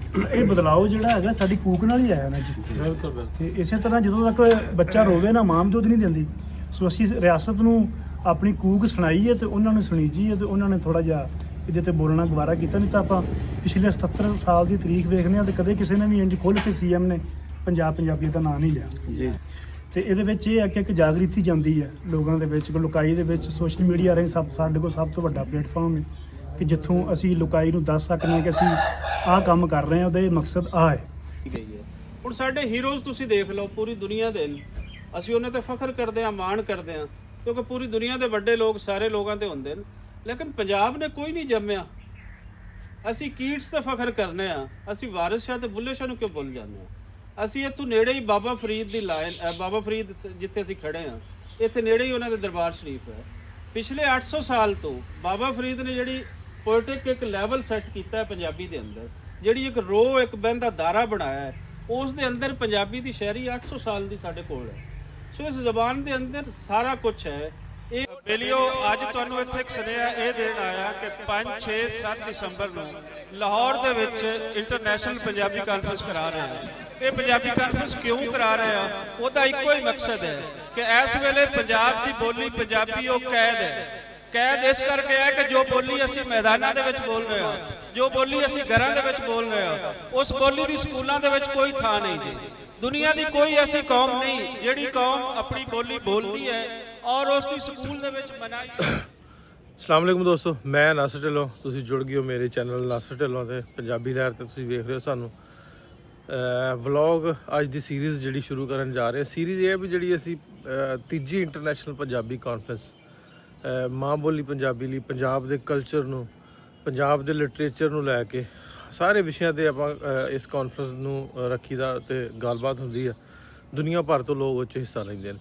ਇਹ ਬਦਲਾਅ ਜਿਹੜਾ ਹੈਗਾ ਸਾਡੀ ਕੂਕ ਨਾਲ ਹੀ ਆਇਆ ਨਾ ਜੀ। ਬਿਲਕੁਲ। ਤੇ ਇਸੇ ਤਰ੍ਹਾਂ ਜਦੋਂ ਤੱਕ ਬੱਚਾ ਰੋਵੇ ਨਾ ਮਾਂ ਦੁੱਧ ਨਹੀਂ ਦਿੰਦੀ, ਸੋ ਅਸੀਂ ਰਿਆਸਤ ਨੂੰ ਆਪਣੀ ਕੂਕ ਸੁਣਾਈ ਹੈ ਤੇ ਉਹਨਾਂ ਨੂੰ ਸੁਣੀਜੀ ਹੈ ਤੇ ਉਹਨਾਂ ਨੇ ਥੋੜਾ ਜਿਹਾ ਇਹਦੇ ਤੇ ਬੋਲਣਾ ਗਵਾਰਾ ਕੀਤਾ। ਨਹੀਂ ਤਾਂ ਆਪਾਂ ਪਿਛਲੇ 77 ਸਾਲ ਦੀ ਤਾਰੀਖ ਵੇਖਦੇ ਹਾਂ ਤੇ ਕਦੇ ਕਿਸੇ ਨੇ ਵੀ ਇੰਜ ਖੁੱਲ੍ਹ ਕੇ ਸੀਐਮ ਨੇ ਪੰਜਾਬੀਅਤ ਦਾ ਨਾਂ ਨਹੀਂ ਲਿਆ ਜੀ। ਤੇ ਇਹਦੇ ਵਿੱਚ ਇਹ ਹੈ ਕਿ ਇੱਕ ਜਾਗ੍ਰਿਤੀ ਜਾਂਦੀ ਹੈ ਲੋਕਾਂ ਦੇ ਵਿੱਚ, ਲੁਕਾਈ ਦੇ ਵਿੱਚ। ਸੋਸ਼ਲ ਮੀਡੀਆ ਰਾਹੀਂ ਸਾਡੇ ਕੋਲ ਸਭ ਤੋਂ ਵੱਡਾ ਪਲੇਟਫਾਰਮ ਹੈ ਕਿ ਜਿੱਥੋਂ ਅਸੀਂ ਲੁਕਾਈ ਨੂੰ ਦੱਸ ਸਕਦੇ ਹਾਂ ਕਿ ਅਸੀਂ ਆਹ ਕੰਮ ਕਰ ਰਹੇ ਹਾਂ, ਉਹਦਾ ਇਹ ਮਕਸਦ ਆਹ ਹੈ। ਹੁਣ ਸਾਡੇ ਹੀਰੋਜ਼ ਤੁਸੀਂ ਦੇਖ ਲਓ, ਪੂਰੀ ਦੁਨੀਆ ਦੇ ਅਸੀਂ ਉਹਨਾਂ ਤੇ ਫਖਰ ਕਰਦੇ ਹਾਂ, ਮਾਣ ਕਰਦੇ ਹਾਂ, ਕਿਉਂਕਿ ਪੂਰੀ ਦੁਨੀਆ ਦੇ ਵੱਡੇ ਲੋਕ ਸਾਰੇ ਲੋਕਾਂ ਤੇ ਹੁੰਦੇ ਨੇ। ਲੇਕਿਨ ਪੰਜਾਬ ਨੇ ਕੋਈ ਨਹੀਂ ਜੰਮਿਆ। ਅਸੀਂ ਕੀਟਸ ਤੇ ਫਖਰ ਕਰਨੇ ਆ, ਅਸੀਂ ਵਾਰਿਸ ਸ਼ਾਹ ਤੇ ਬੁੱਲੇ ਸ਼ਾਹ ਨੂੰ ਕਿਉਂ ਭੁੱਲ ਜਾਂਦੇ ਆ? ਅਸੀਂ ਇੱਥੋਂ ਨੇੜੇ ਹੀ ਬਾਬਾ ਫਰੀਦ ਦੀ ਲਾਈਨ, ਬਾਬਾ ਫਰੀਦ ਜਿੱਥੇ ਅਸੀਂ ਖੜੇ ਆ, ਇੱਥੇ ਨੇੜੇ ਹੀ ਉਹਨਾਂ ਦੇ ਦਰਬਾਰ ਸ਼ਰੀਫ ਹੈ। ਪਿਛਲੇ 800 ਸਾਲ ਤੋਂ ਬਾਬਾ ਫਰੀਦ ਨੇ ਜਿਹੜੀ ਪੋਇਟਿਕ ਇੱਕ ਲੈਵਲ ਸੈੱਟ ਕੀਤਾ ਹੈ ਪੰਜਾਬੀ ਦੇ ਅੰਦਰ, ਜਿਹੜੀ ਇੱਕ ਰੋ ਇੱਕ ਬਹਿੰਦਾ ਦਾਰਾ ਬਣਾਇਆ ਹੈ, ਉਸ ਦੇ ਅੰਦਰ ਪੰਜਾਬੀ ਦੀ ਸ਼ਾਇਰੀ 800 ਸਾਲ ਦੀ ਸਾਡੇ ਕੋਲ ਹੈ। ਸੋ ਇਸ ਜ਼ਬਾਨ ਦੇ ਅੰਦਰ ਸਾਰਾ ਕੁਝ ਹੈ। ਇਹ ਬੇਲੀਓ ਅੱਜ ਤੁਹਾਨੂੰ ਇੱਥੇ ਇੱਕ ਸੁਨੇਹਾ ਇਹ ਦੇਣ ਆਇਆ ਕਿ 5, 6, 7 ਦਸੰਬਰ ਨੂੰ ਲਾਹੌਰ ਦੇ ਵਿੱਚ ਇੰਟਰਨੈਸ਼ਨਲ ਪੰਜਾਬੀ ਕਾਨਫਰੰਸ ਕਰਾ ਰਹੇ ਹਾਂ। ਇਹ ਪੰਜਾਬੀ ਕਾਨਫਰੰਸ ਕਿਉਂ ਕਰਾ ਰਹੇ ਹਾਂ? ਉਹਦਾ ਇੱਕੋ ਹੀ ਮਕਸਦ ਹੈ ਕਿ ਇਸ ਵੇਲੇ ਪੰਜਾਬ ਦੀ ਬੋਲੀ ਪੰਜਾਬੀ ਉਹ ਕੈਦ ਹੈ। ਕੈਦ ਇਸ ਕਰਕੇ ਹੈ ਕਿ ਜੋ ਬੋਲੀ ਅਸੀਂ ਮੈਦਾਨਾਂ ਦੇ ਵਿੱਚ ਬੋਲ ਰਹੇ ਹਾਂ, ਜੋ ਬੋਲੀ ਅਸੀਂ ਘਰਾਂ ਦੇ ਵਿੱਚ ਬੋਲ ਰਹੇ ਹਾਂ, ਉਸ ਬੋਲੀ ਦੀ ਸਕੂਲਾਂ ਦੇ ਵਿੱਚ ਕੋਈ ਥਾਂ ਨਹੀਂ ਜੀ। ਦੁਨੀਆ ਦੀ ਕੋਈ ਐਸੀ ਕੌਮ ਨਹੀਂ ਜਿਹੜੀ ਕੌਮ ਆਪਣੀ ਬੋਲੀ ਬੋਲਦੀ ਹੈ ਔਰ ਉਸ ਦੀ ਸਕੂਲ ਦੇ ਵਿੱਚ ਮਨਾਈ। ਅਸਲਾਮ ਵਾਲੇਕੁਮ ਦੋਸਤੋ, ਮੈਂ ਨਾਸਰ ਢਿੱਲੋਂ। ਤੁਸੀਂ ਜੁੜ ਗਏ ਹੋ ਮੇਰੇ ਚੈਨਲ ਨਾਸਰ ਢਿੱਲੋਂ ਤੇ ਪੰਜਾਬੀ ਲਹਿਰ ਤੇ ਤੁਸੀਂ ਵੇਖ ਰਹੇ ਹੋ ਸਾਨੂੰ। ਵਲੌਗ ਅੱਜ ਦੀ ਸੀਰੀਜ਼ ਜਿਹੜੀ ਸ਼ੁਰੂ ਕਰਨ ਜਾ ਰਹੇ ਹਾਂ। ਸੀਰੀਜ਼ ਇਹ ਹੈ ਵੀ ਜਿਹੜੀ ਅਸੀਂ ਤੀਜੀ ਇੰਟਰਨੈਸ਼ਨਲ ਪੰਜਾਬੀ ਕਾਨਫਰੰਸ ਮਾਂ ਬੋਲੀ ਪੰਜਾਬੀ ਲਈ, ਪੰਜਾਬ ਦੇ ਕਲਚਰ ਨੂੰ, ਪੰਜਾਬ ਦੇ ਲਿਟਰੇਚਰ ਨੂੰ ਲੈ ਕੇ ਸਾਰੇ ਵਿਸ਼ਿਆਂ ਤੇ ਆਪਾਂ ਇਸ ਕਾਨਫਰੰਸ ਨੂੰ ਰੱਖੀਦਾ ਤੇ ਗੱਲਬਾਤ ਹੁੰਦੀ ਆ। ਦੁਨੀਆ ਭਰ ਤੋਂ ਲੋਕ ਉਹ 'ਚ ਹਿੱਸਾ ਲੈਂਦੇ ਨੇ।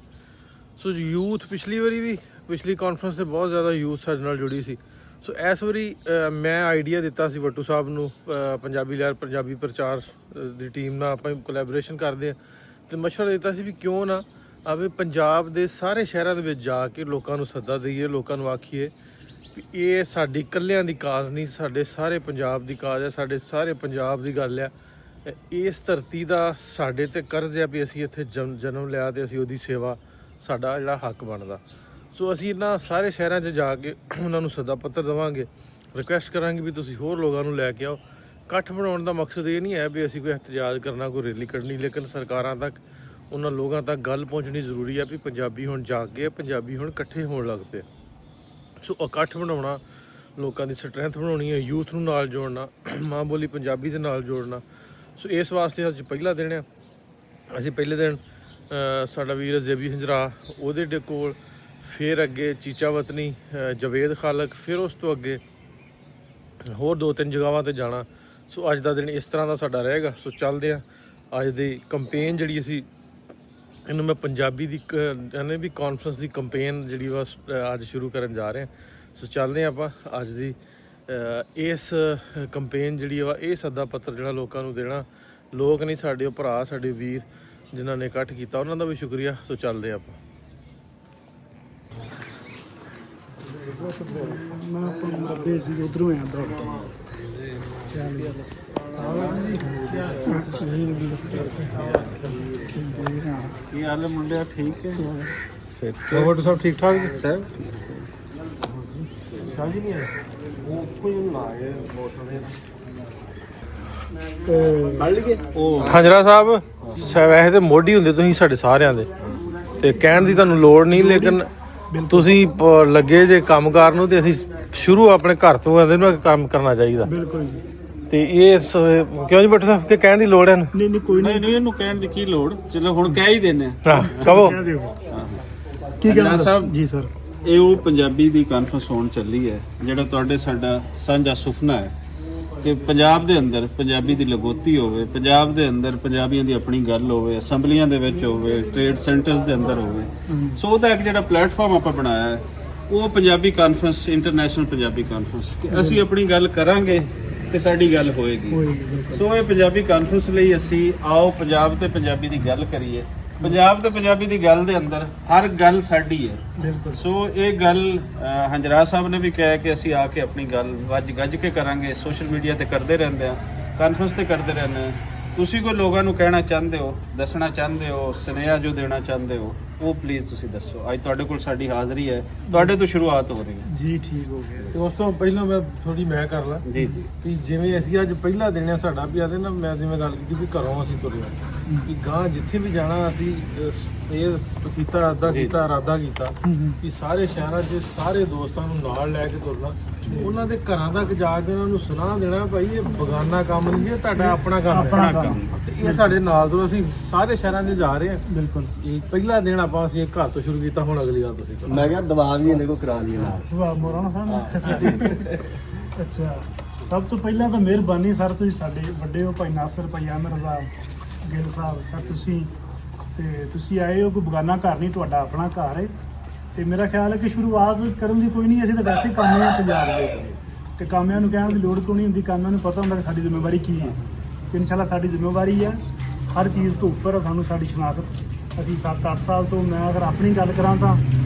ਸੋ ਯੂਥ ਪਿਛਲੀ ਕਾਨਫਰੰਸ ਤੇ ਬਹੁਤ ਜ਼ਿਆਦਾ ਯੂਥ ਸਾਡੇ ਨਾਲ ਜੁੜੀ ਸੀ। ਸੋ ਇਸ ਵਾਰੀ ਮੈਂ ਆਈਡੀਆ ਦਿੱਤਾ ਸੀ ਵੱਟੂ ਸਾਹਿਬ ਨੂੰ, ਪੰਜਾਬੀ ਲਹਿਰ ਪੰਜਾਬੀ ਪ੍ਰਚਾਰ ਦੀ ਟੀਮ ਨਾਲ ਆਪਾਂ ਕੋਲੈਬੋਰੇਸ਼ਨ ਕਰਦੇ ਹਾਂ, ਤੇ ਮਸ਼ਵਰਾ ਦਿੱਤਾ ਸੀ ਵੀ ਕਿਉਂ ਨਾ ਆਵੇ ਪੰਜਾਬ ਦੇ ਸਾਰੇ ਸ਼ਹਿਰਾਂ ਦੇ ਵਿੱਚ ਜਾ ਕੇ ਲੋਕਾਂ ਨੂੰ ਸੱਦਾ ਦਈਏ, ਲੋਕਾਂ ਨੂੰ ਆਖੀਏ ਵੀ ਇਹ ਸਾਡੀ ਇਕੱਲਿਆਂ ਦੀ ਕਾਜ਼ ਨਹੀਂ, ਸਾਡੇ ਸਾਰੇ ਪੰਜਾਬ ਦੀ ਕਾਜ਼ ਹੈ, ਸਾਡੇ ਸਾਰੇ ਪੰਜਾਬ ਦੀ ਗੱਲ ਆ। ਇਸ ਧਰਤੀ ਦਾ ਸਾਡੇ ਤੇ ਕਰਜ਼ ਹੈ ਵੀ ਅਸੀਂ ਇੱਥੇ ਜਨਮ ਲਿਆ ਤੇ ਅਸੀਂ ਉਹਦੀ ਸੇਵਾ, ਸਾਡਾ ਜਿਹੜਾ ਹੱਕ ਬਣਦਾ। ਸੋ ਅਸੀਂ ਇਹਨਾਂ ਸਾਰੇ ਸ਼ਹਿਰਾਂ 'ਚ ਜਾ ਕੇ ਉਹਨਾਂ ਨੂੰ ਸੱਦਾ ਪੱਤਰ ਦੇਵਾਂਗੇ, ਰਿਕੁਐਸਟ ਕਰਾਂਗੇ ਵੀ ਤੁਸੀਂ ਹੋਰ ਲੋਕਾਂ ਨੂੰ ਲੈ ਕੇ ਆਓ। ਇਕੱਠ ਬਣਾਉਣ ਦਾ ਮਕਸਦ ਇਹ ਨਹੀਂ ਹੈ ਵੀ ਅਸੀਂ ਕੋਈ ਇhtਜਾਜ ਕਰਨਾ, ਕੋਈ ਰੈਲੀ ਕੱਢਣੀ, ਲੇਕਿਨ ਸਰਕਾਰਾਂ ਤੱਕ, ਉਹਨਾਂ ਲੋਕਾਂ ਤੱਕ ਗੱਲ ਪਹੁੰਚਣੀ ਜ਼ਰੂਰੀ ਹੈ ਵੀ ਪੰਜਾਬੀ ਹੁਣ ਜਾਗ ਗਏ, ਪੰਜਾਬੀ ਹੁਣ ਇਕੱਠੇ ਹੋਣ ਲੱਗ ਪਏ। ਸੋ ਇਕੱਠ ਬਣਾਉਣਾ, ਲੋਕਾਂ ਦੀ ਸਟਰੈਂਥ ਬਣਾਉਣੀ ਹੈ, ਯੂਥ ਨੂੰ ਨਾਲ ਜੋੜਨਾ, ਮਾਂ ਬੋਲੀ ਪੰਜਾਬੀ ਦੇ ਨਾਲ ਜੋੜਨਾ। ਸੋ ਇਸ ਵਾਸਤੇ ਅੱਜ ਪਹਿਲਾ ਦਿਨ ਹੈ। ਅਸੀਂ ਪਹਿਲੇ ਦਿਨ ਸਾਡਾ ਵੀਰ ਜ਼ੇਬੀ ਹੰਜਰਾ ਉਹਦੇ ਕੋਲ, ਫਿਰ ਅੱਗੇ ਚੀਚਾ ਵਤਨੀ, ਜਵੇਦ ਖਾਲਕ, ਫਿਰ ਉਸ ਤੋਂ ਅੱਗੇ ਹੋਰ 2-3 ਜਗ੍ਹਾਵਾਂ 'ਤੇ ਜਾਣਾ। ਸੋ ਅੱਜ ਦਾ ਦਿਨ ਇਸ ਤਰ੍ਹਾਂ ਦਾ ਸਾਡਾ ਰਹੇਗਾ। ਸੋ ਚੱਲਦੇ ਹਾਂ ਅੱਜ ਦੀ ਕੰਪੇਨ ਜਿਹੜੀ ਅਸੀਂ ਇਹਨੂੰ ਮੈਂ ਪੰਜਾਬੀ ਦੀ ਯਾਨੀ ਵੀ ਕਾਨਫਰੰਸ ਦੀ ਕੰਪੇਨ ਜਿਹੜੀ ਵਾ ਅੱਜ ਸ਼ੁਰੂ ਕਰਨ ਜਾ ਰਹੇ ਹਾਂ। ਸੋ ਚੱਲਦੇ ਹਾਂ ਆਪਾਂ ਅੱਜ ਦੀ ਇਸ ਕੰਪੇਨ ਜਿਹੜੀ ਵਾ, ਇਹ ਸੱਦਾ ਪੱਤਰ ਜਿਹੜਾ ਲੋਕਾਂ ਨੂੰ ਦੇਣਾ। ਲੋਕ ਨਹੀਂ, ਸਾਡੇ ਉਹ ਭਰਾ, ਸਾਡੇ ਵੀਰ ਜਿਨ੍ਹਾਂ ਨੇ ਇਕੱਠ ਕੀਤਾ, ਉਹਨਾਂ ਦਾ ਵੀ ਸ਼ੁਕਰੀਆ। ਸੋ ਚੱਲਦੇ ਆਪਾਂ। ਉਧਰੋਂ ਕੀ ਹਾਲ ਹੈ ਮੁੰਡਿਆ? ਠੀਕ ਹੈ? ਵੱਟੂ ਸਾਹਿਬ ਠੀਕ ਠਾਕ ਜੀ? ਸਰ ਸਾਜੀ ਨਹੀਂ ਆਇਆ ਹੰਜਰਾ ਸਾਹਿਬ। ਵੈਸੇ ਤੇ ਮੋਢੀ ਹੁੰਦੇ ਤੁਸੀਂ ਸਾਡੇ ਸਾਰਿਆਂ ਦੇ, ਤੇ ਕਹਿਣ ਦੀ ਤੁਹਾਨੂੰ ਲੋੜ ਨਹੀਂ, ਲੇਕਿਨ ਤੁਸੀਂ ਲੱਗੇ ਜੇ ਕੰਮਕਾਰ ਨੂੰ, ਤੇ ਅਸੀਂ ਸ਼ੁਰੂ ਆਪਣੇ ਘਰ ਤੋਂ ਆਉਂਦੇ ਨੂੰ ਕੰਮ ਕਰਨਾ ਚਾਹੀਦਾ। ਬਿਲਕੁਲ ਜੀ। ਤੇ ਇਹ ਕਿਉਂ ਜੀ ਵੱਟੂ ਸਾਹਿਬ ਕਿ ਕਹਿਣ ਦੀ ਲੋੜ ਹੈ? ਨਹੀਂ ਕੋਈ ਨਹੀਂ, ਇਹਨੂੰ ਕਹਿਣ ਦੀ ਕੀ ਲੋੜ, ਚਲੋ ਹੁਣ ਕਹਿ ਹੀ ਦਿੰਦੇ ਹਾਂ, ਕਹੋ ਕੀ ਕਹਿਣਾ ਸਾਹਿਬ ਜੀ। ਸਰ, ਇਹ ਉਹ ਪੰਜਾਬੀ ਦੀ ਕਾਨਫਰੰਸ ਹੋਣ ਚੱਲੀ ਹੈ ਜਿਹੜਾ ਤੁਹਾਡੇ ਸਾਡਾ ਸਾਂਝਾ ਸੁਪਨਾ ਹੈ ਕਿ ਪੰਜਾਬ ਦੇ ਅੰਦਰ ਪੰਜਾਬੀ ਦੀ ਲਗੋਤੀ ਹੋਵੇ, ਪੰਜਾਬ ਦੇ ਅੰਦਰ ਪੰਜਾਬੀਆਂ ਦੀ ਆਪਣੀ ਗੱਲ ਹੋਵੇ, ਅਸੈਂਬਲੀਆਂ ਦੇ ਵਿੱਚ ਹੋਵੇ, ਟ੍ਰੇਡ ਸੈਂਟਰਸ ਦੇ ਅੰਦਰ ਹੋਵੇ। ਸੋ ਉਹਦਾ ਇੱਕ ਜਿਹੜਾ ਪਲੇਟਫਾਰਮ ਆਪਾਂ ਬਣਾਇਆ ਹੈ ਉਹ Punjabi conference, international Punjabi conference, ਕਿ ਅਸੀਂ ਆਪਣੀ ਗੱਲ ਕਰਾਂਗੇ ਤੇ ਸਾਡੀ ਗੱਲ ਹੋਏਗੀ। ਸੋ ਇਹ ਪੰਜਾਬੀ ਕਾਨਫਰੰਸ ਲਈ ਅਸੀਂ ਆਓ ਪੰਜਾਬ ਤੇ ਪੰਜਾਬੀ ਦੀ ਗੱਲ ਕਰੀਏ। ਪੰਜਾਬ ਤੇ ਪੰਜਾਬੀ ਦੀ ਗੱਲ ਦੇ ਅੰਦਰ ਹਰ ਗੱਲ ਸਾਡੀ ਹੈ। ਸੋ ਇਹ ਗੱਲ ਹੰਜਰਾ ਸਾਹਿਬ ਨੇ ਵੀ ਕਿਹਾ ਕਿ ਅਸੀਂ ਆ ਕੇ ਆਪਣੀ ਗੱਲ ਵੱਜ ਗੱਜ ਕੇ ਕਰਾਂਗੇ। ਸੋਸ਼ਲ ਮੀਡੀਆ ਤੇ ਕਰਦੇ ਰਹਿੰਦੇ ਆ, ਕਾਨਫਰੰਸ ਤੇ ਕਰਦੇ ਰਹਿੰਦੇ ਹਾਂ। ਤੁਸੀਂ ਕੋਈ ਲੋਕਾਂ ਨੂੰ ਕਹਿਣਾ ਚਾਹੁੰਦੇ ਹੋ, ਦੱਸਣਾ ਚਾਹੁੰਦੇ ਹੋ, ਸੁਨੇਹਾ ਜੋ ਦੇਣਾ ਚਾਹੁੰਦੇ ਹੋ, ਉਹ ਪਲੀਜ਼ ਤੁਸੀਂ ਦੱਸੋ। ਅੱਜ ਤੁਹਾਡੇ ਕੋਲ ਸਾਡੀ ਹਾਜ਼ਰੀ ਹੈ, ਤੁਹਾਡੇ ਤੋਂ ਸ਼ੁਰੂਆਤ ਹੋ ਰਹੀ ਹੈ। ਜੀ ਠੀਕ ਹੋ ਗਿਆ। ਤੇ ਉਸ ਤੋਂ ਪਹਿਲਾਂ ਮੈਂ ਕਰ ਲਾਂ ਜੀ ਜੀ ਵੀ ਜਿਵੇਂ ਅਸੀਂ ਅੱਜ ਪਹਿਲਾ ਦਿਨ ਆ ਸਾਡਾ ਵੀ ਆਦੇ ਨਾ, ਮੈਂ ਜਿਵੇਂ ਗੱਲ ਕੀਤੀ ਵੀ ਘਰੋਂ ਅਸੀਂ ਤੁਰੇ ਵੀ ਗਾਂ ਜਿੱਥੇ ਵੀ ਜਾਣਾ ਅਸੀਂ ਇਹ ਕੀਤਾ ਇਰਾਦਾ ਕੀਤਾ ਕਿ ਸਾਰੇ ਸ਼ਹਿਰਾਂ 'ਚ ਸਾਰੇ ਦੋਸਤਾਂ ਨੂੰ ਨਾਲ ਲੈ ਕੇ ਤੁਰਨਾ, ਉਹਨਾਂ ਦੇ ਘਰਾਂ ਤੱਕ ਜਾ ਕੇ ਉਹਨਾਂ ਨੂੰ ਸੁਨਾਹ ਦੇਣਾ ਭਾਈ ਇਹ ਬਗਾਨਾ ਕੰਮ ਨਹੀਂ, ਇਹ ਤੁਹਾਡਾ ਆਪਣਾ ਕੰਮ ਹੈ। ਤੇ ਇਹ ਸਾਡੇ ਨਾਲ ਤੋਂ ਅਸੀਂ ਸਾਰੇ ਸ਼ਹਿਰਾਂ 'ਚ ਜਾ ਰਹੇ ਹਾਂ। ਬਿਲਕੁਲ। ਇਹ ਪਹਿਲਾ ਦਿਨ ਅਸੀਂ ਇੱਕ ਘਰ ਤੋਂ ਸ਼ੁਰੂ ਕੀਤਾ, ਹੁਣ ਅਗਲੀ ਗੱਲ ਤੁਸੀਂ ਕਰੋ। ਮੈਂ ਕਿਹਾ ਦਵਾ ਵੀ ਇਹਦੇ ਕੋਲ ਕਰਾ ਲਈ ਨਾਲ। ਵਾਹ ਮੋਰਾਣਾ ਸਾਹਿਬ। ਅੱਛਾ, ਸਭ ਤੋਂ ਪਹਿਲਾਂ ਤਾਂ ਮਿਹਰਬਾਨੀ ਸਰ, ਤੁਸੀਂ ਸਾਡੇ ਵੱਡੇ ਹੋ, ਭਾਈ ਨਾਸਰ, ਭਾਈ ਆਮਰ ਸਾਹਿਬ, ਗਿੱਲ ਸਾਹਿਬ ਸਰ, ਤੁਸੀਂ ਆਏ ਹੋ। ਕੋਈ ਬਗਾਨਾ ਘਰ ਨਹੀਂ, ਤੁਹਾਡਾ ਆਪਣਾ ਘਰ ਹੈ। ਤੇ ਮੇਰਾ ਖਿਆਲ ਹੈ ਕਿ ਸ਼ੁਰੂਆਤ ਕਰਨ ਦੀ ਕੋਈ ਨਹੀਂ, ਅਸੀਂ ਤਾਂ ਵੈਸੇ ਕਾਮੇ ਆ ਪੰਜਾਬ ਦੇ, ਤੇ ਕਾਮਿਆਂ ਨੂੰ ਕਹਿਣ ਦੀ ਲੋੜ ਕੋਈ ਨਹੀਂ ਹੁੰਦੀ। ਕਾਮਿਆਂ ਨੂੰ ਪਤਾ ਹੁੰਦਾ ਕਿ ਸਾਡੀ ਜ਼ਿੰਮੇਵਾਰੀ ਕੀ ਹੈ, ਤੇ ਇਨਸ਼ਾਅੱਲਾ ਸਾਡੀ ਜ਼ਿੰਮੇਵਾਰੀ ਹੈ ਹਰ ਚੀਜ਼ ਤੋਂ ਉੱਪਰ ਹੈ ਸਾਨੂੰ ਸਾਡੀ ਸ਼ਨਾਖਤ। ਅਸੀਂ 7-8 ਸਾਲ ਤੋਂ, ਮੈਂ ਅਗਰ ਆਪਣੀ ਗੱਲ ਕਰਾਂ ਤਾਂ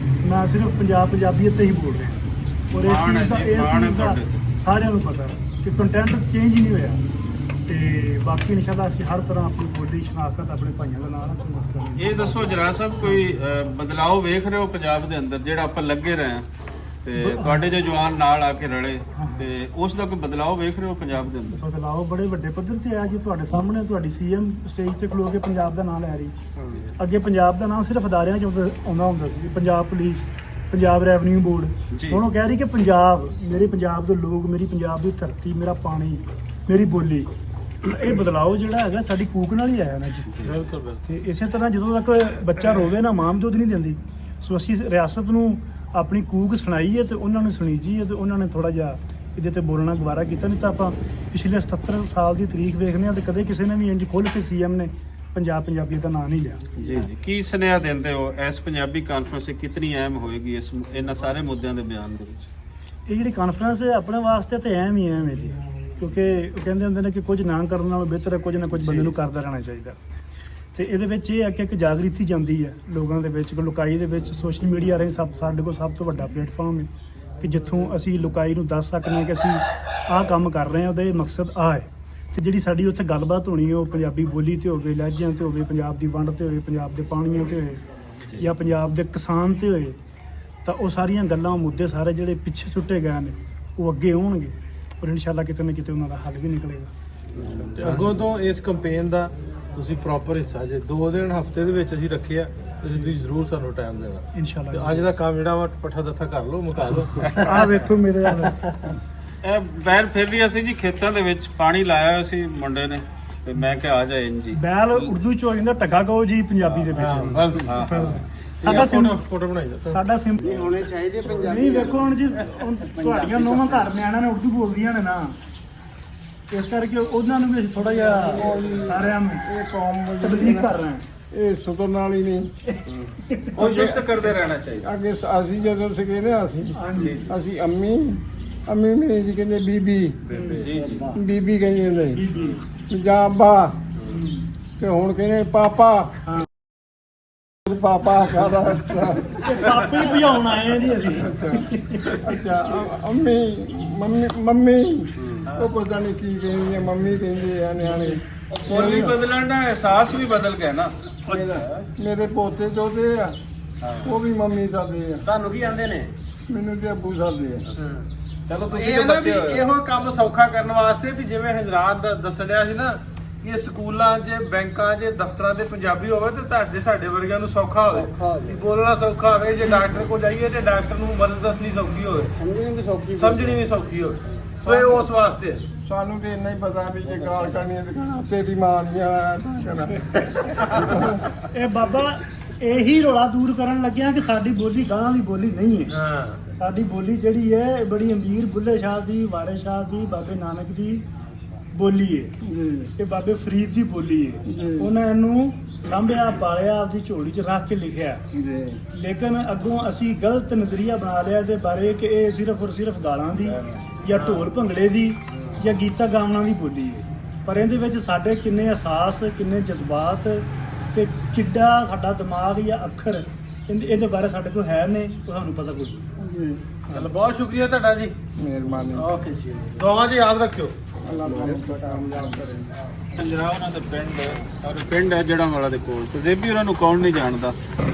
ਮੈਂ ਸਿਰਫ ਪੰਜਾਬੀਅਤ ਤੇ ਹੀ ਬੋਲ ਰਿਹਾ, ਔਰ ਇਸ ਚੀਜ਼ ਦਾ ਸਾਰਿਆਂ ਨੂੰ ਪਤਾ ਕਿ ਕੰਟੈਂਟ ਚੇਂਜ ਹੀ ਨਹੀਂ ਹੋਇਆ। ਤੇ ਬਾਕੀ ਇਨਸ਼ਾਅੱਲਾ ਅਸੀਂ ਹਰ ਤਰ੍ਹਾਂ ਆਪਣੀ ਬੋਲੀ ਸ਼ਨਾਖਤ ਆਪਣੇ ਭਾਈਆਂ ਦੇ ਨਾਲ ਮਸਲਾ। ਇਹ ਦੱਸੋ ਜਰਾ ਸਾਹਿਬ, ਕੋਈ ਬਦਲਾਅ ਵੇਖ ਰਹੇ ਹੋ ਪੰਜਾਬ ਦੇ ਅੰਦਰ ਜਿਹੜਾ ਆਪਾਂ ਲੱਗੇ ਰਹੇ ਹਾਂ, ਤੇ ਤੁਹਾਡੇ ਜੋ ਜਵਾਨ ਨਾਲ ਆ ਕੇ ਰਲੇ, ਤੇ ਉਸ ਦਾ ਕੋਈ ਬਦਲਾਅ ਵੇਖ ਰਹੇ ਹੋ ਪੰਜਾਬ ਦੇ ਅੰਦਰ? ਬਦਲਾਅ ਬੜੇ ਵੱਡੇ ਪੱਧਰ ਤੇ ਆਇਆ ਜੀ। ਤੁਹਾਡੇ ਸਾਹਮਣੇ ਤੁਹਾਡੀ ਸੀਐਮ ਸਟੇਜ ਤੇ ਖਲੋ ਕੇ ਪੰਜਾਬ ਦਾ ਨਾਮ ਲੈ ਰਹੀ। ਅੱਗੇ ਪੰਜਾਬ ਦਾ ਨਾਮ ਸਿਰਫ ਅਦਾਰਿਆਂ 'ਚ ਆਉਂਦਾ ਹੁੰਦਾ ਸੀ, Punjab police, Punjab revenue board. ਹੁਣ ਉਹ ਕਹਿ ਰਹੀ ਕਿ ਪੰਜਾਬ, ਮੇਰੇ ਪੰਜਾਬ ਦੇ ਲੋਕ, ਮੇਰੀ ਪੰਜਾਬ ਦੀ ਧਰਤੀ, ਮੇਰਾ ਪਾਣੀ, ਮੇਰੀ ਬੋਲੀ। ਇਹ ਬਦਲਾਅ ਜਿਹੜਾ ਹੈਗਾ ਸਾਡੀ ਕੂਕ ਨਾਲ ਹੀ ਆਇਆ ਨਾ ਜੀ। ਬਿਲਕੁਲ। ਤੇ ਇਸੇ ਤਰ੍ਹਾਂ ਜਦੋਂ ਤੱਕ ਬੱਚਾ ਰੋਵੇ ਨਾ, ਮਾਂ ਵੀ ਦੁੱਧ ਨਹੀਂ ਦਿੰਦੀ। ਸੋ ਅਸੀਂ ਰਿਆਸਤ ਨੂੰ ਆਪਣੀ ਕੂਕ ਸੁਣਾਈ ਹੈ ਤੇ ਉਹਨਾਂ ਨੂੰ ਸੁਣੀਜੀ ਹੈ, ਤੇ ਉਹਨਾਂ ਨੇ ਥੋੜਾ ਜਿਹਾ ਇਹਦੇ ਤੇ ਬੋਲਣਾ ਗਵਾਰਾ ਕੀਤਾ। ਨਹੀਂ ਤਾਂ ਆਪਾਂ ਪਿਛਲੇ 77 ਸਾਲ ਦੀ ਤਾਰੀਖ ਵੇਖਦੇ ਹਾਂ ਤੇ ਕਦੇ ਕਿਸੇ ਨੇ ਵੀ ਇੰਜ ਖੁੱਲ੍ਹ ਕੇ ਸੀਐਮ ਨੇ ਪੰਜਾਬੀਅਤ ਦਾ ਨਾਂ ਨਹੀਂ ਲਿਆ। ਜੀ ਜੀ, ਕੀ ਸੁਨੇਹਾ ਦਿੰਦੇ ਹੋ ਇਸ ਪੰਜਾਬੀ ਕਾਨਫਰੰਸ ਕਿਤਨੀ ਅਹਿਮ ਹੋਏਗੀ ਇਹਨਾਂ ਸਾਰੇ ਮੁੱਦਿਆਂ ਦੇ ਬਿਆਨ ਦੇ ਵਿੱਚ? ਇਹ ਜਿਹੜੀ ਕਾਨਫਰੰਸ ਹੈ ਆਪਣੇ ਵਾਸਤੇ ਤਾਂ ਅਹਿਮ ਹੀ ਅਹਿਮ ਹੈ ਜੀ, ਕਿਉਂਕਿ ਉਹ ਕਹਿੰਦੇ ਹੁੰਦੇ ਨੇ ਕਿ ਕੁਝ ਨਾ ਕਰਨ ਨਾਲੋਂ ਬਿਹਤਰ ਹੈ ਕੁਝ ਨਾ ਕੁਝ ਬੰਦੇ ਨੂੰ ਕਰਦਾ ਰਹਿਣਾ ਚਾਹੀਦਾ। ਤੇ ਇਹਦੇ ਵਿੱਚ ਇਹ ਹੈ ਕਿ ਇੱਕ ਜਾਗ੍ਰਿਤੀ ਜਾਂਦੀ ਹੈ ਲੋਕਾਂ ਦੇ ਵਿੱਚ, ਲੁਕਾਈ ਦੇ ਵਿੱਚ। ਸੋਸ਼ਲ ਮੀਡੀਆ ਰਾਹੀਂ ਸਾਡੇ ਕੋਲ ਸਭ ਤੋਂ ਵੱਡਾ ਪਲੇਟਫਾਰਮ ਹੈ ਕਿ ਜਿੱਥੋਂ ਅਸੀਂ ਲੁਕਾਈ ਨੂੰ ਦੱਸ ਸਕਦੇ ਹਾਂ ਕਿ ਅਸੀਂ ਆਹ ਕੰਮ ਕਰ ਰਹੇ ਹਾਂ, ਉਹਦਾ ਇਹ ਮਕਸਦ ਆਹ ਹੈ। ਤੇ ਜਿਹੜੀ ਸਾਡੀ ਉੱਥੇ ਗੱਲਬਾਤ ਹੋਣੀ ਹੈ ਉਹ ਪੰਜਾਬੀ ਬੋਲੀ ਤੇ ਹੋਵੇ, ਲਹਿਜਿਆਂ ਤੇ ਹੋਵੇ, ਪੰਜਾਬ ਦੀ ਵੰਡ ਤੇ ਹੋਵੇ, ਪੰਜਾਬ ਦੇ ਪਾਣੀਆਂ ਤੇ ਹੋਵੇ, ਜਾਂ ਪੰਜਾਬ ਦੇ ਕਿਸਾਨ ਤੇ ਹੋਏ, ਤਾਂ ਉਹ ਸਾਰੀਆਂ ਗੱਲਾਂ, ਮੁੱਦੇ ਸਾਰੇ ਜਿਹੜੇ ਪਿੱਛੇ ਸੁੱਟੇ ਗਏ ਨੇ ਉਹ ਅੱਗੇ ਆਉਣਗੇ, ਔਰ ਇਨਸ਼ਾਅੱਲਾ ਕਿਤੇ ਨਾ ਕਿਤੇ ਉਹਨਾਂ ਦਾ ਹੱਲ ਵੀ ਨਿਕਲੇਗਾ। ਤੇ ਅੱਗੋਂ ਤੋਂ ਇਸ ਕੈਂਪੇਨ ਦਾ ਤੁਸੀਂ ਪ੍ਰੋਪਰ ਹਿੱਸਾ ਜੇ 2 ਦਿਨ ਹਫਤੇ ਦੇ ਵਿੱਚ ਅਸੀਂ ਰੱਖਿਆ, ਤੁਸੀਂ ਜ਼ਰੂਰ ਸਾਨੂੰ ਟਾਈਮ ਦੇਣਾ ਇਨਸ਼ਾਅੱਲਾ। ਤੇ ਅੱਜ ਦਾ ਕੰਮ ਜਿਹੜਾ ਵਾ ਪੱਠਾ ਦੱਥਾ ਕਰ ਲਓ, ਮੁਕਾ ਲਓ। ਆਹ ਵੇਖੋ ਮੇਰੇ ਨਾਲ ਇਹ ਬੈਲ ਫਿਰ ਵੀ ਅਸੀਂ ਜੀ ਖੇਤਾਂ ਦੇ ਵਿੱਚ ਪਾਣੀ ਲਾਇਆ ਹੋਇਆ ਸੀ ਮੁੰਡੇ ਨੇ, ਤੇ ਮੈਂ ਕਿਹਾ ਆ ਜਾਏ ਜੀ। ਬੈਲ ਉਰਦੂ ਚ ਹੋ ਜਾਂਦਾ, ਟੱਗਾ ਕਹੋ ਜੀ ਪੰਜਾਬੀ ਦੇ ਵਿੱਚ। ਸਾਡਾ ਸਾਡਾ ਫੋਟੋ ਬਣਾਈ ਜਾ। ਸਾਡਾ ਸਿੰਪਲ ਹੋਣੇ ਚਾਹੀਦੇ ਪੰਜਾਬੀ। ਨਹੀਂ ਵੇਖੋ ਹੁਣ ਜੀ, ਹੁਣ ਤੁਹਾਡੀਆਂ ਨੌਵਾਂ ਘਰ ਨਿਆਣਿਆਂ ਨੇ ਉਰਦੂ ਬੋਲਦੀਆਂ ਨੇ ਨਾ, ਇਸ ਕਰਕੇ ਉਹਨਾਂ ਨੂੰ ਵੀ ਥੋੜਾ ਜਿਹਾ ਸਾਰਿਆਂ ਨੂੰ ਇਹ ਕੌਮ ਤਬਲੀਗ ਕਰ ਰਹੇ ਹਾਂ। ਇਹ ਸੁਤਰ ਨਾਲ ਹੀ ਨਹੀਂ, ਕੋਸ਼ਿਸ਼ ਤਾਂ ਕਰਦੇ ਰਹਿਣਾ ਚਾਹੀਦਾ। ਅੱਗੇ ਅਸੀਂ ਜਦੋਂ ਸੀਗੇ ਨਾ, ਅਸੀਂ ਅੰਮੀ ਮੇਰੇ ਜੀ ਕਹਿੰਦੇ ਬੀਬੀ, ਜੀ ਜੀ, ਬੀਬੀ ਕਹਿੰਦੇ ਹੁੰਦੇ ਬੀਬੀ ਪੰਜਾਬਾ, ਤੇ ਹੁਣ ਕਹਿੰਦੇ ਪਾਪਾ। ਪਾਪਾ ਖਾਦਾ ਪਾਪੇ ਹੀ ਭਜਾਉਣ ਆਏ ਆ ਜੀ ਅਸੀਂ। ਅੱਛਾ, ਅੰਮੀ, ਮੰਮੀ ਉਹ ਪਤਾ ਨਹੀਂ ਕੀ ਕਹਿੰਦੇ, ਮੰਮੀ ਕਹਿੰਦੇ ਆ ਨਿਆਣੇ। ਬੋਲੀ ਬਦਲਣ ਦਾ ਅਹਿਸਾਸ ਵੀ ਬਦਲ ਗਿਆ ਨਾ। ਮੇਰੇ ਪੋਤੇ ਚੋਦੇ ਆ, ਉਹ ਵੀ ਮੰਮੀ ਸਾਦੇ ਆ। ਤੁਹਾਨੂੰ ਕੀ ਆਂਦੇ ਨੇ? ਮੈਨੂੰ ਤੇ ਅੱਬੂ ਸਾਦੇ ਆ। ਚਲੋ ਤੁਸੀਂ ਇਹ ਤੇ ਨਾ ਵੀ ਬੱਚੇ ਹੋਏ। ਇਹੋ ਕੰਮ ਸੌਖਾ ਕਰਨ ਵਾਸਤੇ ਵੀ ਜਿਵੇਂ ਹਜ਼ਰਾਤ ਦੱਸੜਿਆ ਸੀ ਨਾ, ਇਹ ਸਕੂਲਾਂ 'ਚ, ਬੈਂਕਾਂ 'ਚ, ਦਫ਼ਤਰਾਂ 'ਤੇ ਪੰਜਾਬੀ ਹੋਵੇ ਤੇ ਤੁਹਾਡੇ ਸਾਡੇ ਵਰਗਿਆਂ ਨੂੰ ਸੌਖਾ ਹੋਵੇ, ਵੀ ਬੋਲਣਾ ਸੌਖਾ ਹੋਵੇ। ਜੇ ਡਾਕਟਰ ਕੋਲ ਜਾਈਏ ਤੇ ਡਾਕਟਰ ਨੂੰ ਮਦਦ ਦੱਸਣੀ ਸੌਖੀ ਹੋਵੇ, ਸਮਝਣੀ ਵੀ ਸੌਖੀ, ਸਮਝਣੀ ਵੀ ਸੌਖੀ ਹੋਵੇ। ਸੋ ਇਹ ਉਸ ਵਾਸਤੇ ਸਾਨੂੰ ਤੇ ਇੰਨਾ ਹੀ ਪਤਾ ਵੀ ਜੇ ਗਾਲ ਕਰਨੀ ਹੈ ਤੇ ਕਹਿਣਾ ਤੇਰੀ ਮਾਂ ਨਹੀਂ ਆ। ਇਹ ਬਾਬਾ ਇਹੀ ਰੌਲਾ ਦੂਰ ਕਰਨ ਲੱਗਿਆ ਕਿ ਸਾਡੀ ਬੋਲੀ ਗਾਂ ਦੀ ਬੋਲੀ ਨਹੀਂ ਹੈ। ਹਾਂ, ਸਾਡੀ ਬੋਲੀ ਜਿਹੜੀ ਹੈ ਇਹ ਬੜੀ ਅਮੀਰ ਬੁੱਲੇ ਸ਼ਾਹ ਦੀ, ਵਾਰਿਸ ਸ਼ਾਹ ਦੀ, ਬਾਬੇ ਨਾਨਕ ਦੀ ਬੋਲੀ ਹੈ। ਇਹ ਬਾਬੇ ਫਰੀਦ ਦੀ ਬੋਲੀ ਹੈ। ਉਹਨਾਂ ਇਹਨੂੰ ਸਾਂਭਿਆ, ਪਾਲਿਆ, ਆਪਦੀ ਝੋਲੀ 'ਚ ਰੱਖ ਕੇ ਲਿਖਿਆ। ਲੇਕਿਨ ਅੱਗੋਂ ਅਸੀਂ ਗਲਤ ਨਜ਼ਰੀਆ ਬਣਾ ਲਿਆ ਇਹਦੇ ਬਾਰੇ ਕਿ ਇਹ ਸਿਰਫ ਔਰ ਸਿਰਫ ਗਾਲਾਂ ਦੀ ਜਾਂ ਢੋਲ ਭੰਗੜੇ ਦੀ ਜਾਂ ਗੀਤਾਂ ਗਾਵਨਾਂ ਦੀ ਬੋਲੀ ਹੈ। ਪਰ ਇਹਦੇ ਵਿੱਚ ਸਾਡੇ ਕਿੰਨੇ ਅਹਿਸਾਸ, ਕਿੰਨੇ ਜਜ਼ਬਾਤ ਤੇ ਕਿੱਡਾ ਸਾਡਾ ਦਿਮਾਗ ਜਾਂ ਅੱਖਰ ਇਹਦੇ ਬਾਰੇ ਸਾਡੇ ਕੋਲ ਹੈ ਨੇ, ਉਹ ਸਾਨੂੰ ਪਤਾ ਕੋਈ। ਚਲੋ ਬਹੁਤ ਸ਼ੁਕਰੀਆ ਤੁਹਾਡਾ ਜੀ, ਮਿਹਰਬਾਨੀ। ਓਕੇ ਜੀ, ਦੁਆਵਾਂ 'ਚ ਯਾਦ ਰੱਖਿਓ। ਅੱਲਾਹ ਤੁਹਾਨੂੰ ਕਾਮਯਾਬ ਕਰੇ। ਪੰਜਰਾ ਉਹਨਾਂ ਦੇ ਪਿੰਡ ਹੈ ਜਿਹੜਾ ਵਾਲਾ ਦੇ ਕੋਲ ਤੇ ਦੇਬੀ ਉਹਨਾਂ ਨੂੰ ਕੌਣ ਨਹੀਂ ਜਾਣਦਾ।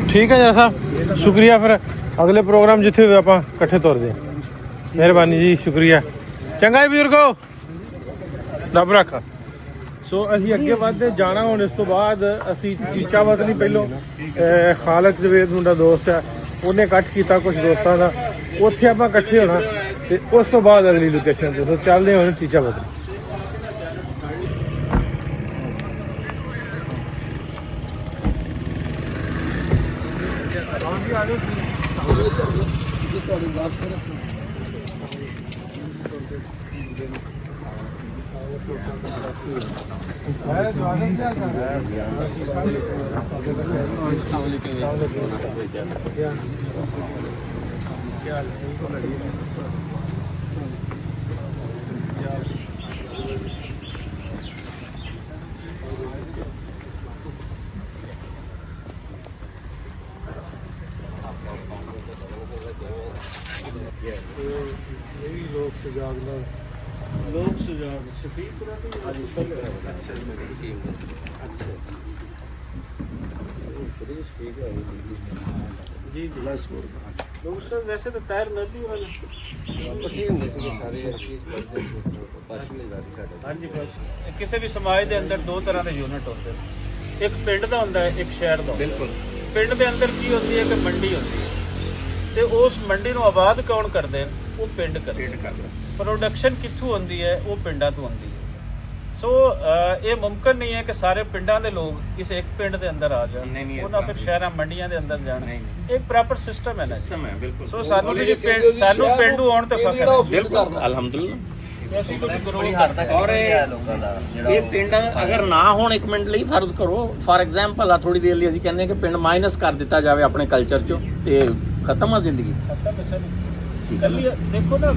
ਠੀਕ ਹੈ ਜਰਾ ਸਾਹਿਬ, ਸ਼ੁਕਰੀਆ। ਫਿਰ ਅਗਲੇ ਪ੍ਰੋਗਰਾਮ ਜਿੱਥੇ ਹੋਵੇ ਆਪਾਂ ਇਕੱਠੇ ਤੁਰਦੇ ਹਾਂ। ਮਿਹਰਬਾਨੀ ਜੀ, ਸ਼ੁਕਰੀਆ। ਚੰਗਾ ਜੀ ਬਜ਼ੁਰਗੋ, ਰੱਬ ਰੱਖਾ। ਸੋ ਅਸੀਂ ਅੱਗੇ ਵੱਧਦੇ ਜਾਣਾ। ਹੁਣ ਇਸ ਤੋਂ ਬਾਅਦ ਅਸੀਂ ਚੀਚਾਵਤ ਨਹੀਂ, ਪਹਿਲੋਂ ਖਾਲਕ ਜਵੇਦ ਮੁੰਡਾ ਦੋਸਤ ਹੈ, ਉਹਨੇ ਇਕੱਠ ਕੀਤਾ ਕੁਝ ਦੋਸਤਾਂ ਦਾ, ਉੱਥੇ ਆਪਾਂ ਇਕੱਠੇ ਹੋਣਾ ਤੇ ਉਸ ਤੋਂ ਬਾਅਦ ਅਗਲੀ ਲੋਕੇਸ਼ਨ ਤੇ। ਸੋ ਚੱਲਦੇ ਹਾਂ ਹੁਣ ਚੀਚਾਵਤ। ਲੋਕ ਸੁਝਾਅ ਸ਼ਫੀਕਪੁਰਾ ਜੀ ਬਿਲਾਸਪੁਰ ਲੋਕ ਸਰ ਵੈਸੇ ਤਾਂ ਟਾਇਰ ਨਦੀ ਵਾਲੇ ਇਕੱਠੇ ਹੁੰਦੇ ਸੀ ਸਾਰੇ। ਹਾਂਜੀ ਬਸ ਕਿਸੇ ਵੀ ਸਮਾਜ ਦੇ ਅੰਦਰ ਦੋ ਤਰ੍ਹਾਂ ਦੇ ਯੂਨਿਟ ਹੁੰਦੇ ਨੇ, ਇੱਕ ਪਿੰਡ ਦਾ ਹੁੰਦਾ ਹੈ, ਇੱਕ ਸ਼ਹਿਰ ਦਾ। ਬਿਲਕੁਲ। ਪਿੰਡ ਦੇ ਅੰਦਰ ਕੀ ਹੁੰਦੀ ਹੈ ਕਿ ਮੰਡੀ ਹੁੰਦੀ ਹੈ ਤੇ ਉਸ ਮੰਡੀ ਨੂੰ ਆਬਾਦ ਕੌਣ ਕਰਦੇ ਨੇ? ਉਹ ਪਿੰਡ ਕਰਦੇ। ਪ੍ਰੋਡਕਸ਼ਨ ਕਿੱਥੋਂ ਹੁੰਦੀ ਹੈ? ਉਹ ਪਿੰਡਾਂ ਤੋਂ ਹੁੰਦੀ ਹੈ। ਸੋ ਇਹ ਮੁਮਕਿਨ ਨਹੀਂ ਹੈ ਕਿ ਸਾਰੇ ਪਿੰਡਾਂ ਦੇ ਲੋਕ ਕਿਸੇ ਇੱਕ ਪਿੰਡ ਦੇ ਅੰਦਰ ਆ ਜਾਣ, ਉਹਨਾਂ ਫਿਰ ਸ਼ਹਿਰਾਂ ਮੰਡੀਆਂ ਦੇ ਅੰਦਰ ਜਾਣ। ਇੱਕ ਪ੍ਰੋਪਰ ਸਿਸਟਮ ਹੈ ਨਾ। ਸੋ ਸਾਨੂੰ ਪਿੰਡੂ ਆਉਣ ਤੇ ਫਖਰ ਹੈ। ਬਿਲਕੁਲ ਅਲਹਮਦੁਲਿਲਾ। ਅਸੀਂ ਕੁਝ ਗਰੋਹ ਔਰ ਇਹ ਪਿੰਡ ਅਗਰ ਨਾ ਹੋਣ ਇੱਕ ਮਿੰਟ ਲਈ ਫਰਜ਼ ਕਰੋ, ਫਾਰ ਐਗਜ਼ਾਮਪਲ ਆ ਥੋੜੀ ਦੇਰ ਲਈ ਅਸੀਂ ਕਹਿੰਦੇ ਕਿ ਪਿੰਡ ਮਾਈਨਸ ਕਰ ਦਿੱਤਾ ਜਾਵੇ ਆਪਣੇ ਕਲਚਰ ਚੋਂ ਤੇ ਖਤਮ ਆ ਜ਼ਿੰਦਗੀ। ਦੇਖੋ ਨਾ,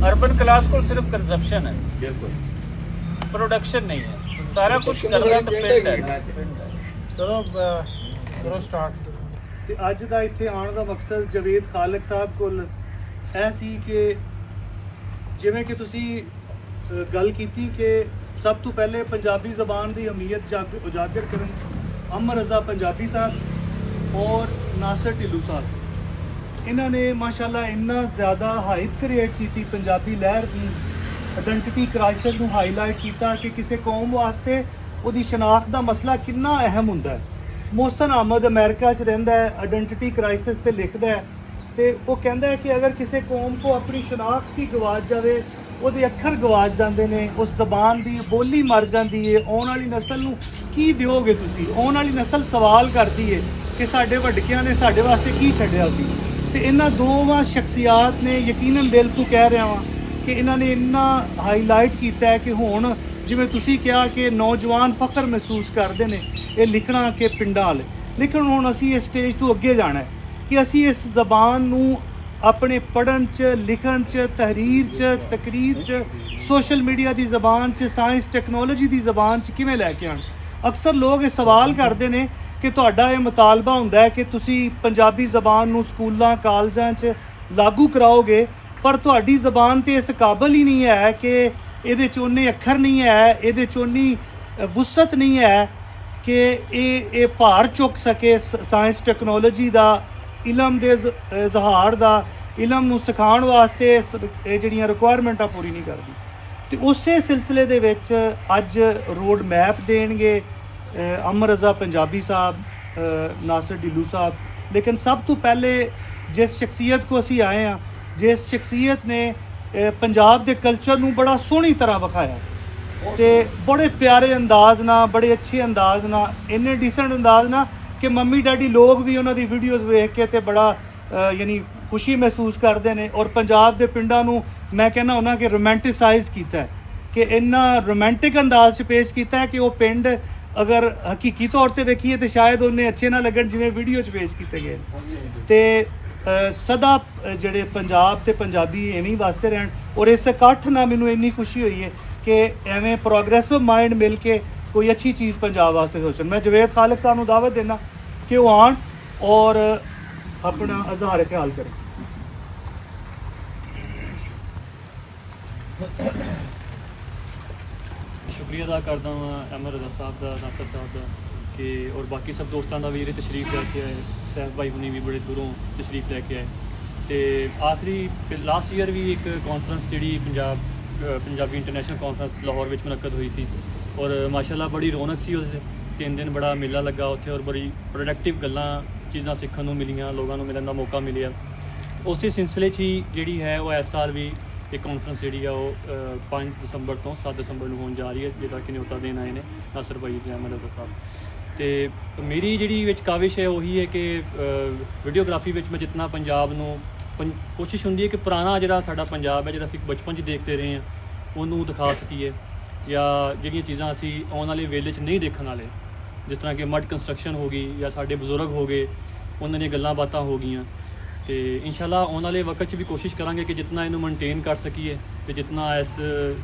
ਅਰਬਨ ਕਲਾਸ ਕੋਲ ਸਿਰਫ ਕੰਜ਼ੰਪਸ਼ਨ ਹੈ, ਬਿਲਕੁਲ ਪ੍ਰੋਡਕਸ਼ਨ ਨਹੀਂ ਹੈ। ਸਾਰਾ ਕੁਝ ਕਰਦਾ ਤਾਂ ਪਿੰਡ ਹੈ। ਚਲੋ ਕਰੋ ਸਟਾਰਟ। ਤੇ ਅੱਜ ਦਾ ਇੱਥੇ ਆਉਣ ਦਾ ਮਕਸਦ ਜਵੇਦ ਖਾਲਕ ਸਾਹਿਬ ਕੋਲ ਇਹ ਸੀ ਕਿ ਜਿਵੇਂ ਕਿ ਤੁਸੀਂ ਗੱਲ ਕੀਤੀ ਕਿ ਸਭ ਤੋਂ ਪਹਿਲੇ ਪੰਜਾਬੀ ਜ਼ਬਾਨ ਦੀ ਅਹਿਮੀਅਤ ਉਜਾਗਰ ਕਰਨ ਅਮਰ ਰਜ਼ਾ ਪੰਜਾਬੀ ਸਾਹਿਬ ਔਰ ਨਾਸਰ ਢਿੱਲੋਂ ਸਾਹਿਬ, ਇਹਨਾਂ ਨੇ ਮਾਸ਼ਾਅੱਲਾ ਇੰਨਾ ਜ਼ਿਆਦਾ ਹਾਈਪ ਕ੍ਰੀਏਟ ਕੀਤੀ ਪੰਜਾਬੀ ਲਹਿਰ ਦੀ, ਆਇਡੈਂਟੀਟੀ ਕ੍ਰਾਈਸਿਸ ਨੂੰ ਹਾਈਲਾਈਟ ਕੀਤਾ ਕਿ ਕਿਸੇ ਕੌਮ ਵਾਸਤੇ ਉਹਦੀ ਸ਼ਨਾਖਤ ਦਾ ਮਸਲਾ ਕਿੰਨਾ ਅਹਿਮ ਹੁੰਦਾ ਹੈ। ਮੋਹਸਨ ਅਹਿਮਦ ਅਮਰੀਕਾ 'ਚ ਰਹਿੰਦਾ ਹੈ, ਆਇਡੈਂਟੀਟੀ ਕ੍ਰਾਈਸਿਸ ਤੇ ਲਿਖਦਾ ਹੈ ਤੇ ਉਹ ਕਹਿੰਦਾ ਹੈ ਕਿ ਅਗਰ ਕਿਸੇ ਕੌਮ ਕੋ ਆਪਣੀ ਸ਼ਨਾਖਤ ਹੀ ਗਵਾਚ ਜਾਵੇ, ਉਹਦੇ ਅੱਖਰ ਗਵਾਚ ਜਾਂਦੇ ਨੇ, ਉਸ ਜ਼ਬਾਨ ਦੀ ਬੋਲੀ ਮਰ ਜਾਂਦੀ ਹੈ, ਆਉਣ ਵਾਲੀ ਨਸਲ ਨੂੰ ਕੀ ਦਿਓਗੇ ਤੁਸੀਂ? ਆਉਣ ਵਾਲੀ ਨਸਲ ਸਵਾਲ ਕਰਦੀ ਹੈ ਕਿ ਸਾਡੇ ਵੱਡਕਿਆਂ ਨੇ ਸਾਡੇ ਵਾਸਤੇ ਕੀ ਛੱਡਿਆ ਸੀ। ਤੇ ਇਹਨਾਂ ਦੋਵਾਂ ਸ਼ਖਸੀਅਤ ਨੇ ਯਕੀਨਨ ਦਿਲ ਤੋਂ ਕਹਿ ਰਿਹਾ ਵਾਂ ਕਿ ਇਹਨਾਂ ਨੇ ਇੰਨਾ ਹਾਈਲਾਈਟ ਕੀਤਾ ਹੈ ਕਿ ਹੁਣ ਜਿਵੇਂ ਤੁਸੀਂ ਕਿਹਾ ਕਿ ਨੌਜਵਾਨ ਫਖਰ ਮਹਿਸੂਸ ਕਰਦੇ ਨੇ ਇਹ ਲਿਖਣਾ ਕਿ ਪਿੰਡਾਂ ਵਾਲੇ ਲੇਕਿਨ ਹੁਣ ਅਸੀਂ ਇਸ ਸਟੇਜ ਤੋਂ ਅੱਗੇ ਜਾਣਾ ਹੈ ਕਿ ਅਸੀਂ ਇਸ ਜ਼ਬਾਨ ਨੂੰ ਆਪਣੇ ਪੜ੍ਹਨ 'ਚ, ਲਿਖਣ 'ਚ, ਤਹਿਰੀਰ 'ਚ, ਤਕਰੀਰ 'ਚ, ਸੋਸ਼ਲ ਮੀਡੀਆ ਦੀ ਜ਼ਬਾਨ 'ਚ, ਸਾਇੰਸ ਟੈਕਨੋਲੋਜੀ ਦੀ ਜ਼ਬਾਨ 'ਚ ਕਿਵੇਂ ਲੈ ਕੇ ਆਉਣ। ਅਕਸਰ ਲੋਕ ਇਹ ਸਵਾਲ ਕਰਦੇ ਨੇ ਕਿ ਤੁਹਾਡਾ ਇਹ ਮੁਤਾਲਬਾ ਹੁੰਦਾ ਹੈ ਕਿ ਤੁਸੀਂ ਪੰਜਾਬੀ ਜ਼ਬਾਨ ਨੂੰ ਸਕੂਲਾਂ ਕਾਲਜਾਂ 'ਚ ਲਾਗੂ ਕਰਾਓਗੇ, ਪਰ ਤੁਹਾਡੀ ਜ਼ਬਾਨ ਤੇ ਇਸ ਕਾਬਲ ਹੀ ਨਹੀਂ ਹੈ ਕਿ ਇਹਦੇ 'ਚ ਉਨੇ ਅੱਖਰ ਨਹੀਂ ਹੈ, ਇਹਦੇ 'ਚ ਉਨੀ ਵੁਸਅਤ ਨਹੀਂ ਹੈ ਕਿ ਇਹ ਭਾਰ ਚੁੱਕ ਸਕੇ ਸਾਇੰਸ ਟੈਕਨੋਲੋਜੀ ਦਾ, ਇਲਮ ਦੇ ਇਜ਼ਹਾਰ ਦਾ, ਇਲਮ ਨੂੰ ਸਿਖਾਉਣ ਵਾਸਤੇ ਇਹ ਜਿਹੜੀਆਂ ਰਿਕੁਆਇਰਮੈਂਟਾਂ ਪੂਰੀ ਨਹੀਂ ਕਰਦੀ। ਤੇ ਉਸੇ ਸਿਲਸਿਲੇ ਦੇ ਵਿੱਚ ਅੱਜ ਰੋਡ ਮੈਪ ਦੇਣਗੇ ਅਮਰ ਰਜ਼ਾ ਪੰਜਾਬੀ ਸਾਹਿਬ, ਨਾਸਰ ਢਿੱਲੋਂ ਸਾਹਿਬ। ਲੇਕਿਨ ਸਭ ਤੋਂ ਪਹਿਲੇ ਜਿਸ ਸ਼ਖਸੀਅਤ ਕੋ ਅਸੀਂ ਆਏ ਹਾਂ, ਜਿਸ ਸ਼ਖਸੀਅਤ ਨੇ ਪੰਜਾਬ ਦੇ ਕਲਚਰ ਨੂੰ ਬੜਾ ਸੋਹਣੀ ਤਰ੍ਹਾਂ ਵਿਖਾਇਆ ਤੇ ਬੜੇ ਪਿਆਰੇ ਅੰਦਾਜ਼ ਨਾਲ, ਬੜੇ ਅੱਛੇ ਅੰਦਾਜ਼ ਨਾਲ, ਇੰਨੇ ਡੀਸੈਂਟ ਅੰਦਾਜ਼ ਨਾਲ ਕਿ ਮੰਮੀ ਡੈਡੀ ਲੋਕ ਵੀ ਉਹਨਾਂ ਦੀ ਵੀਡੀਓਜ਼ ਵੇਖ ਕੇ ਤੇ ਬੜਾ ਯਾਨੀ ਖੁਸ਼ੀ ਮਹਿਸੂਸ ਕਰਦੇ ਨੇ। ਔਰ ਪੰਜਾਬ ਦੇ ਪਿੰਡਾਂ ਨੂੰ ਮੈਂ ਕਹਿੰਦਾ ਉਹਨਾਂ ਕਿ ਰੋਮੈਂਟਿਸਾਈਜ਼ ਕੀਤਾ ਹੈ, ਕਿ ਇੰਨਾ ਰੋਮਾਂਟਿਕ ਅੰਦਾਜ਼ 'ਚ ਪੇਸ਼ ਕੀਤਾ ਹੈ ਕਿ ਉਹ ਪਿੰਡ ਅਗਰ ਹਕੀਕੀ ਤੌਰ ਤੇ ਵੇਖੀਏ ਤੇ ਸ਼ਾਇਦ ਉਹਨੇ ਅੱਛੇ ਨਾ ਲੱਗਣ ਜਿਵੇਂ ਵੀਡੀਓ 'ਚ ਪੇਸ਼ ਕੀਤੇ ਗਏ। ਤੇ ਸਦਾ ਜਿਹੜੇ ਪੰਜਾਬ ਤੇ ਪੰਜਾਬੀ ਐਵੇਂ ਵਾਸਤੇ ਰਹਿਣ। ਔਰ ਇਸ ਇਕੱਠ ਨਾਲ ਮੈਨੂੰ ਇੰਨੀ ਖੁਸ਼ੀ ਹੋਈ ਹੈ ਕਿ ਐਵੇਂ ਪ੍ਰੋਗਰੈਸਿਵ ਮਾਈਂਡ ਮਿਲ ਕੇ ਕੋਈ ਅੱਛੀ ਚੀਜ਼ ਪੰਜਾਬ ਵਾਸਤੇ ਸੋਚਣ। ਮੈਂ ਜਵੇਦ ਖਾਲਕ ਸਾਹਿਬ ਨੂੰ ਦਾਅਵਤ ਦੇਣਾ ਕਿ ਉਹ ਆਉਣ ਔਰ ਆਪਣਾ ਇਜ਼ਹਾਰ ਖਿਆਲ ਕरें। ਸ਼ੁਕਰੀਆ ਅਦਾ ਕਰਦਾ ਹਾਂ ਅਹਿਮਦ ਰਜ਼ਾ ਸਾਹਿਬ ਦਾ, ਨਾਸਰ ਸਾਹਿਬ ਦਾ ਕਿ ਔਰ ਬਾਕੀ ਸਭ ਦੋਸਤਾਂ ਦਾ ਵੀ ਇਹਦੇ ਤਸ਼ਰੀਫ ਲੈ ਕੇ ਆਏ। ਸੈਫ ਭਾਈ ਹੁਣੀ ਵੀ ਬੜੇ ਦੂਰੋਂ ਤਸ਼ਰੀਫ ਲੈ ਕੇ ਆਏ। ਤੇ ਆਖਰੀ ਲਾਸਟ ਈਅਰ ਵੀ ਇੱਕ ਕਾਨਫਰੰਸ ਜਿਹੜੀ ਪੰਜਾਬੀ ਇੰਟਰਨੈਸ਼ਨਲ ਕਾਨਫਰੰਸ ਲਾਹੌਰ ਵਿੱਚ ਮੁਨੱਕਦ ਹੋਈ ਸੀ ਔਰ ਮਾਸ਼ਾਅੱਲਾ ਬੜੀ ਰੌਣਕ ਸੀ ਉਹਦੇ 3 ਦਿਨ ਬੜਾ ਮੇਲਾ ਲੱਗਾ ਉੱਥੇ ਔਰ ਬੜੀ ਪ੍ਰੋਡਕਟਿਵ ਗੱਲਾਂ ਚੀਜ਼ਾਂ ਸਿੱਖਣ ਨੂੰ ਮਿਲੀਆਂ, ਲੋਕਾਂ ਨੂੰ ਮਿਲਣ ਦਾ ਮੌਕਾ ਮਿਲਿਆ। ਉਸੇ ਸਿਲਸਿਲੇ 'ਚ ਹੀ ਜਿਹੜੀ ਹੈ ਉਹ ਇਸ ਸਾਲ ਵੀ ਇਹ ਕਾਨਫਰੰਸ ਜਿਹੜੀ ਆ ਉਹ 5 ਦਸੰਬਰ ਤੋਂ 7 ਦਸੰਬਰ ਨੂੰ ਹੋਣ ਜਾ ਰਹੀ ਹੈ, ਜਿਹਦਾ ਕਿ ਨਿਯੋਤਾ ਦੇਣ ਆਏ ਨੇ ਨਾਸਰ ਭਾਈ ਤੇ ਅਹਿਮਦ ਰਜ਼ਾ ਸਾਹਿਬ। ਤੇ ਮੇਰੀ ਜਿਹੜੀ ਵਿੱਚ ਕਾਵਿਸ਼ ਹੈ ਉਹੀ ਹੈ ਕਿ ਵੀਡੀਓਗ੍ਰਾਫੀ ਵਿੱਚ ਮੈਂ ਜਿਤਨਾ ਪੰਜਾਬ ਨੂੰ ਕੋਸ਼ਿਸ਼ ਹੁੰਦੀ ਹੈ ਕਿ ਪੁਰਾਣਾ ਜਿਹੜਾ ਸਾਡਾ ਪੰਜਾਬ ਹੈ, ਜਿਹੜਾ ਅਸੀਂ ਬਚਪਨ 'ਚ ਦੇਖਦੇ ਰਹੇ ਹਾਂ, ਉਹਨੂੰ ਦਿਖਾ ਸਕੀਏ ਜਾਂ ਜਿਹੜੀਆਂ ਚੀਜ਼ਾਂ ਅਸੀਂ ਆਉਣ ਵਾਲੇ ਵੇਲੇ 'ਚ ਨਹੀਂ ਦੇਖਣ ਵਾਲੇ, ਜਿਸ ਤਰ੍ਹਾਂ ਕਿ ਮਡ ਕੰਸਟਰਕਸ਼ਨ ਹੋ ਗਈ ਜਾਂ ਸਾਡੇ ਬਜ਼ੁਰਗ ਹੋ ਗਏ, ਉਹਨਾਂ ਦੀਆਂ ਗੱਲਾਂ ਬਾਤਾਂ ਹੋ ਗਈਆਂ। ਤੇ ਇਨਸ਼ਾਅੱਲਾ ਆਉਣ ਵਾਲੇ ਵਕਤ 'ਚ ਵੀ ਕੋਸ਼ਿਸ਼ ਕਰਾਂਗੇ ਕਿ ਜਿਤਨਾ ਇਹਨੂੰ ਮੇਨਟੇਨ ਕਰ ਸਕੀਏ ਤੇ ਜਿਤਨਾ ਇਸ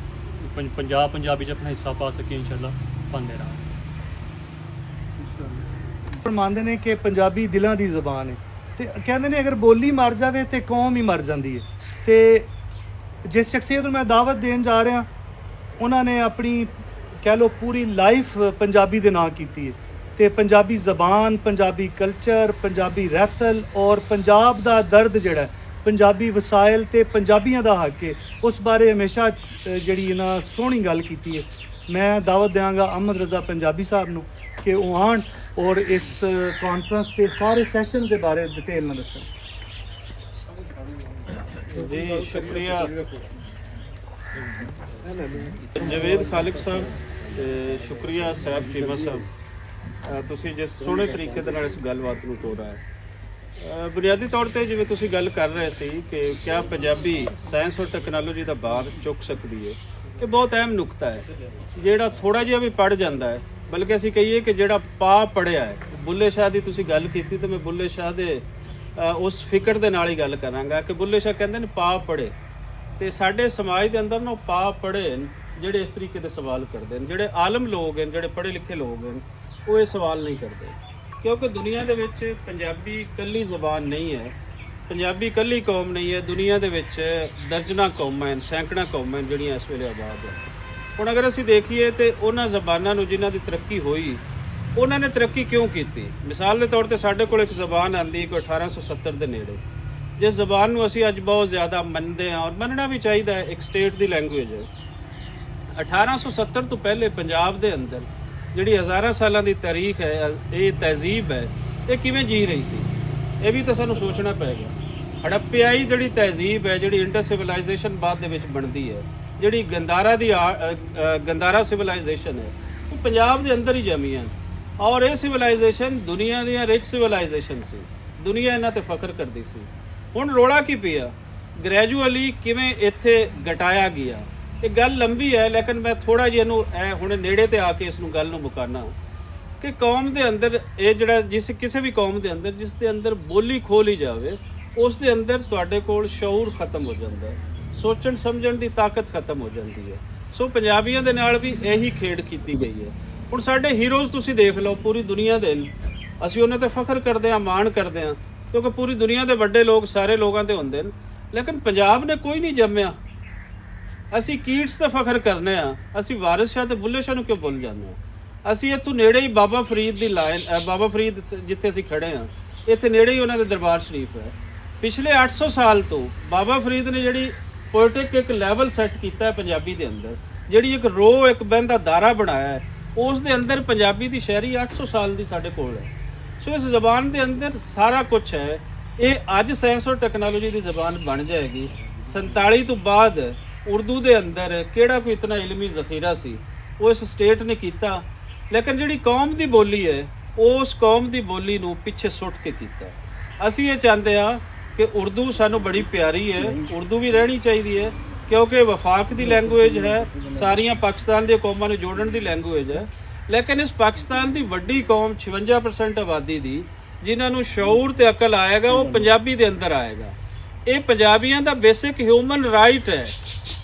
ਪੰਜਾਬੀ 'ਚ ਆਪਣਾ ਹਿੱਸਾ ਪਾ ਸਕੀਏ, ਇਨਸ਼ਾਅੱਲਾ ਪਾਉਂਦੇ ਰਹਾਂਗੇ। ਮੰਨਦੇ ਨੇ ਕਿ ਪੰਜਾਬੀ ਦਿਲਾਂ ਦੀ ਜ਼ਬਾਨ ਹੈ ਤੇ ਕਹਿੰਦੇ ਨੇ ਅਗਰ ਬੋਲੀ ਮਰ ਜਾਵੇ ਤੇ ਕੌਮ ਹੀ ਮਰ ਜਾਂਦੀ ਹੈ। ਤੇ ਜਿਸ ਸ਼ਖਸੀਅਤ ਨੂੰ ਮੈਂ ਦਾਵਤ ਦੇਣ ਜਾ ਰਿਹਾ, ਉਹਨਾਂ ਨੇ ਆਪਣੀ ਕਹਿ ਲਓ ਪੂਰੀ ਲਾਈਫ ਪੰਜਾਬੀ ਦੇ ਨਾਂ ਕੀਤੀ ਹੈ ਤੇ ਪੰਜਾਬੀ ਜ਼ਬਾਨ, ਪੰਜਾਬੀ ਕਲਚਰ, ਪੰਜਾਬੀ ਰਹਿਤਲ ਔਰ ਪੰਜਾਬ ਦਾ ਦਰਦ ਜਿਹੜਾ ਪੰਜਾਬੀ ਵਸਾਇਲ ਤੇ ਪੰਜਾਬੀਆਂ ਦਾ ਹੱਕ ਹੈ, ਉਸ ਬਾਰੇ ਹਮੇਸ਼ਾ ਜਿਹੜੀ ਇਹਨਾਂ ਸੋਹਣੀ ਗੱਲ ਕੀਤੀ ਹੈ। ਮੈਂ ਦਾਵਤ ਦਿਆਂਗਾ ਅਹਿਮਦ ਰਜ਼ਾ ਪੰਜਾਬੀ ਸਾਹਿਬ ਨੂੰ ਕਿ ਉਹ ਆਉਣ ਔਰ ਇਸ ਕਾਨਫਰੰਸ ਦੇ ਸਾਰੇ ਸੈਸ਼ਨ ਦੇ ਬਾਰੇ ਡਿਟੇਲ ਨਾਲ ਦੱਸਣ। ਜੀ ਸ਼ੁਕਰੀਆ ਜਵੇਦ ਖਾਲਿਕ ਸਾਹਿਬ ਤੇ ਸ਼ੁਕਰੀਆ ਸੈਫ ਚੀਮਾ ਸਾਹਿਬ, ਤੁਸੀਂ ਜਿਸ ਸੋਹਣੇ ਤਰੀਕੇ ਦੇ ਨਾਲ ਇਸ ਗੱਲਬਾਤ ਨੂੰ ਤੋੜਾ ਹੈ। ਬੁਨਿਆਦੀ ਤੌਰ ਤੇ ਜਿਵੇਂ ਤੁਸੀਂ ਗੱਲ ਕਰ ਰਹੇ ਸੀ ਕਿ ਕਿਆ ਪੰਜਾਬੀ ਸਾਇੰਸ ਔਰ ਟੈਕਨੋਲੋਜੀ ਦਾ ਭਾਰ ਚੁੱਕ ਸਕਦੀ ਹੈ, ਇਹ ਬਹੁਤ ਅਹਿਮ ਨੁਕਤਾ ਹੈ ਜਿਹੜਾ ਥੋੜਾ ਜਿਹਾ ਵੀ ਪੜ ਜਾਂਦਾ ਹੈ, ਬਲਕਿ ਅਸੀਂ ਕਹੀਏ ਕਿ ਜਿਹੜਾ ਪਾ ਪੜਿਆ ਹੈ। ਬੁੱਲੇ ਸ਼ਾਹ ਦੀ ਤੁਸੀਂ ਗੱਲ ਕੀਤੀ ਤੇ ਮੈਂ ਬੁੱਲੇ ਸ਼ਾਹ ਦੇ ਉਸ ਫਿਕਰ ਦੇ ਨਾਲ ਹੀ ਗੱਲ ਕਰਾਂਗਾ ਕਿ ਬੁੱਲੇ ਸ਼ਾਹ ਕਹਿੰਦੇ ਨੇ ਪਾ ਪੜੇ, ਤੇ ਸਾਡੇ ਸਮਾਜ ਦੇ ਅੰਦਰ ਨਾ ਪਾ ਪੜੇ ਜਿਹੜੇ ਇਸ ਤਰੀਕੇ ਦੇ ਸਵਾਲ ਕਰਦੇ ਨੇ, ਜਿਹੜੇ ਆਲਮ ਲੋਕ ਹਨ, ਜਿਹੜੇ ਪੜ੍ਹੇ ਲਿਖੇ ਲੋਕ ਹਨ, ਉਹ ਇਹ ਸਵਾਲ ਨਹੀਂ ਕਰਦੇ ਕਿਉਂਕਿ ਦੁਨੀਆ ਦੇ ਵਿੱਚ ਪੰਜਾਬੀ ਇਕੱਲੀ ਜ਼ਬਾਨ ਨਹੀਂ ਹੈ, ਪੰਜਾਬੀ ਇਕੱਲੀ ਕੌਮ ਨਹੀਂ ਹੈ। ਦੁਨੀਆ ਦੇ ਵਿੱਚ ਦਰਜਨਾਂ ਕੌਮਾਂ ਹਨ, ਸੈਂਕੜਾਂ ਕੌਮਾਂ ਹਨ ਜਿਹੜੀਆਂ ਇਸ ਵੇਲੇ ਆਬਾਦ ਹਨ। ਹੁਣ ਅਗਰ ਅਸੀਂ ਦੇਖੀਏ ਤੇ ਉਹਨਾਂ ਜ਼ਬਾਨਾਂ ਨੂੰ ਜਿਨ੍ਹਾਂ ਦੀ ਤਰੱਕੀ ਹੋਈ, ਉਹਨਾਂ ਨੇ ਤਰੱਕੀ ਕਿਉਂ ਕੀਤੀ? ਮਿਸਾਲ ਦੇ ਤੌਰ ਤੇ ਸਾਡੇ ਕੋਲ ਇੱਕ ਜ਼ਬਾਨ ਆਉਂਦੀ ਕੋਈ 1870 ਦੇ ਨੇੜੇ, ਜਿਸ ਜ਼ਬਾਨ ਨੂੰ ਅਸੀਂ ਅੱਜ ਬਹੁਤ ਜ਼ਿਆਦਾ ਮੰਨਦੇ ਹਾਂ ਔਰ ਮੰਨਣਾ ਵੀ ਚਾਹੀਦਾ ਹੈ, ਇੱਕ ਸਟੇਟ ਦੀ ਲੈਂਗੁਏਜ ਹੈ। 1870 ਤੋਂ ਪਹਿਲੇ ਪੰਜਾਬ ਦੇ ਅੰਦਰ ਜਿਹੜੀ ਹਜ਼ਾਰਾਂ ਸਾਲਾਂ ਦੀ ਤਾਰੀਖ ਹੈ, ਇਹ ਤਹਿਜ਼ੀਬ ਹੈ, ਇਹ ਕਿਵੇਂ ਜੀ ਰਹੀ ਸੀ? ਇਹ ਵੀ ਤਾਂ ਸਾਨੂੰ ਸੋਚਣਾ ਪਏਗਾ। ਹੜੱਪਿਆਈ ਜਿਹੜੀ ਤਹਿਜ਼ੀਬ ਹੈ, ਜਿਹੜੀ ਇੰਡਸ ਸਿਵਲਾਈਜੇਸ਼ਨ ਬਾਅਦ ਦੇ ਵਿੱਚ ਬਣਦੀ ਹੈ, ਜਿਹੜੀ ਗੰਦਾਰਾ ਸਿਵਲਾਈਜੇਸ਼ਨ ਹੈ, ਉਹ ਪੰਜਾਬ ਦੇ ਅੰਦਰ ਹੀ ਜਮੀ ਹੈ ਔਰ ਇਹ ਸਿਵਲਾਈਜੇਸ਼ਨ ਦੁਨੀਆ ਦੀਆਂ ਰਿਚ ਸਿਵਲਾਈਜੇਸ਼ਨ ਸੀ, ਦੁਨੀਆ ਇਹਨਾਂ ਤੇ ਫਖਰ ਕਰਦੀ ਸੀ। ਹੁਣ ਰੋਲਾ ਕੀ ਪਿਆ? ਗ੍ਰੈਜੂਅਲੀ ਕਿਵੇਂ ਇੱਥੇ ਘਟਾਇਆ ਗਿਆ? ਇਹ ਗੱਲ ਲੰਬੀ ਹੈ, ਲੇਕਿਨ ਮੈਂ ਥੋੜਾ ਜਿਹਾ ਇਹਨੂੰ ਹੁਣ ਨੇੜੇ ਤੇ ਆ ਕੇ ਇਸ ਨੂੰ ਗੱਲ ਨੂੰ ਮੁਕਾਨਾ ਕਿ ਕੌਮ ਦੇ ਅੰਦਰ ਇਹ ਜਿਹੜਾ ਕਿਸੇ ਵੀ ਕੌਮ ਦੇ ਅੰਦਰ ਜਿਸ ਦੇ ਅੰਦਰ ਬੋਲੀ ਖੋਲੀ ਜਾਵੇ, ਉਸ ਦੇ ਅੰਦਰ ਤੁਹਾਡੇ ਕੋਲ ਸ਼ਊਰ ਖਤਮ ਹੋ ਜਾਂਦਾ ਹੈ, ਸੋਚਣ ਸਮਝਣ ਦੀ ਤਾਕਤ ਖਤਮ ਹੋ ਜਾਂਦੀ ਹੈ। ਸੋ ਪੰਜਾਬੀਆਂ ਦੇ ਨਾਲ ਵੀ ਇਹੀ ਖੇਡ ਕੀਤੀ ਗਈ ਹੈ। ਹੁਣ ਸਾਡੇ ਹੀਰੋਜ਼ ਤੁਸੀਂ ਦੇਖ ਲਓ, ਪੂਰੀ ਦੁਨੀਆ ਦੇ ਅਸੀਂ ਉਹਨਾਂ ਤੇ ਫਖਰ ਕਰਦੇ ਹਾਂ, ਮਾਣ ਕਰਦੇ ਹਾਂ, ਕਿਉਂਕਿ ਪੂਰੀ ਦੁਨੀਆ ਦੇ ਵੱਡੇ ਲੋਕ ਸਾਰੇ ਲੋਕਾਂ ਤੇ ਹੁੰਦੇ ਨੇ, ਲੇਕਿਨ ਪੰਜਾਬ ਨੇ ਕੋਈ ਨਹੀਂ ਜੰਮਿਆ। ਅਸੀਂ ਕੀਟਸ ਤੇ ਫਖਰ ਕਰਨੇ ਆ, ਅਸੀਂ ਵਾਰਿਸ ਸ਼ਾਹ ਤੇ ਬੁੱਲੇ ਸ਼ਾਹ ਨੂੰ ਕਿਉਂ ਭੁੱਲ ਜਾਂਦੇ ਹਾਂ? ਅਸੀਂ ਇੱਥੋਂ ਨੇੜੇ ਹੀ ਬਾਬਾ ਫਰੀਦ ਦੀ ਲਾਈਨ, ਬਾਬਾ ਫਰੀਦ ਜਿੱਥੇ ਅਸੀਂ ਖੜੇ ਹਾਂ, ਇੱਥੇ ਨੇੜੇ ਹੀ ਉਹਨਾਂ ਦੇ ਦਰਬਾਰ ਸ਼ਰੀਫ ਹੈ। ਪਿਛਲੇ 800 ਸਾਲ ਤੋਂ ਬਾਬਾ ਫਰੀਦ ਨੇ ਜਿਹੜੀ ਪੋਇਟਿਕ ਇੱਕ ਲੈਵਲ ਸੈੱਟ ਕੀਤਾ ਹੈ ਪੰਜਾਬੀ ਦੇ ਅੰਦਰ, ਜਿਹੜੀ ਇੱਕ ਰੋ ਇੱਕ ਬਹਿੰਦਾ ਦਾਰਾ ਬਣਾਇਆ ਹੈ, ਉਸ ਦੇ ਅੰਦਰ ਪੰਜਾਬੀ ਦੀ ਸ਼ਾਇਰੀ 800 ਸਾਲ ਦੀ ਸਾਡੇ ਕੋਲ ਹੈ। ਸੋ ਇਸ ਜ਼ਬਾਨ ਦੇ ਅੰਦਰ ਸਾਰਾ ਕੁਝ ਹੈ। ਇਹ ਅੱਜ ਸਾਇੰਸ ਔਰ ਟੈਕਨੋਲੋਜੀ ਦੀ ਜ਼ਬਾਨ ਬਣ ਜਾਏਗੀ। 47 ਤੋਂ ਬਾਅਦ ਉਰਦੂ ਦੇ ਅੰਦਰ ਕਿਹੜਾ ਕੋਈ ਇਤਨਾ ਇਲਮੀ ਜ਼ਖੀਰਾ ਸੀ, ਉਹ ਇਸ ਸਟੇਟ ਨੇ ਕੀਤਾ, ਲੇਕਿਨ ਜਿਹੜੀ ਕੌਮ ਦੀ ਬੋਲੀ ਹੈ, ਉਸ ਕੌਮ ਦੀ ਬੋਲੀ ਨੂੰ ਪਿੱਛੇ ਸੁੱਟ ਕੇ ਕੀਤਾ। ਅਸੀਂ ਇਹ ਚਾਹੁੰਦੇ ਆ ਕਿ ਉਰਦੂ ਸਾਨੂੰ ਬੜੀ ਪਿਆਰੀ ਹੈ, ਉਰਦੂ ਵੀ ਰਹਿਣੀ ਚਾਹੀਦੀ ਹੈ ਕਿਉਂਕਿ ਵਫਾਕ ਦੀ ਲੈਂਗੁਏਜ ਹੈ, ਸਾਰੀਆਂ ਪਾਕਿਸਤਾਨ ਦੀਆਂ ਕੌਮਾਂ ਨੂੰ ਜੋੜਨ ਦੀ ਲੈਂਗੁਏਜ ਹੈ। ਲੇਕਿਨ ਇਸ ਪਾਕਿਸਤਾਨ ਦੀ ਵੱਡੀ ਕੌਮ 56% ਆਬਾਦੀ ਦੀ ਜਿਨ੍ਹਾਂ ਨੂੰ ਸ਼ਊਰ ਤੇ ਅਕਲ ਆਏਗਾ, ਉਹ ਪੰਜਾਬੀ ਦੇ ਅੰਦਰ ਆਏਗਾ। ਇਹ ਪੰਜਾਬੀਆਂ ਦਾ ਬੇਸਿਕ ਹਿਊਮਨ ਰਾਈਟ ਹੈ।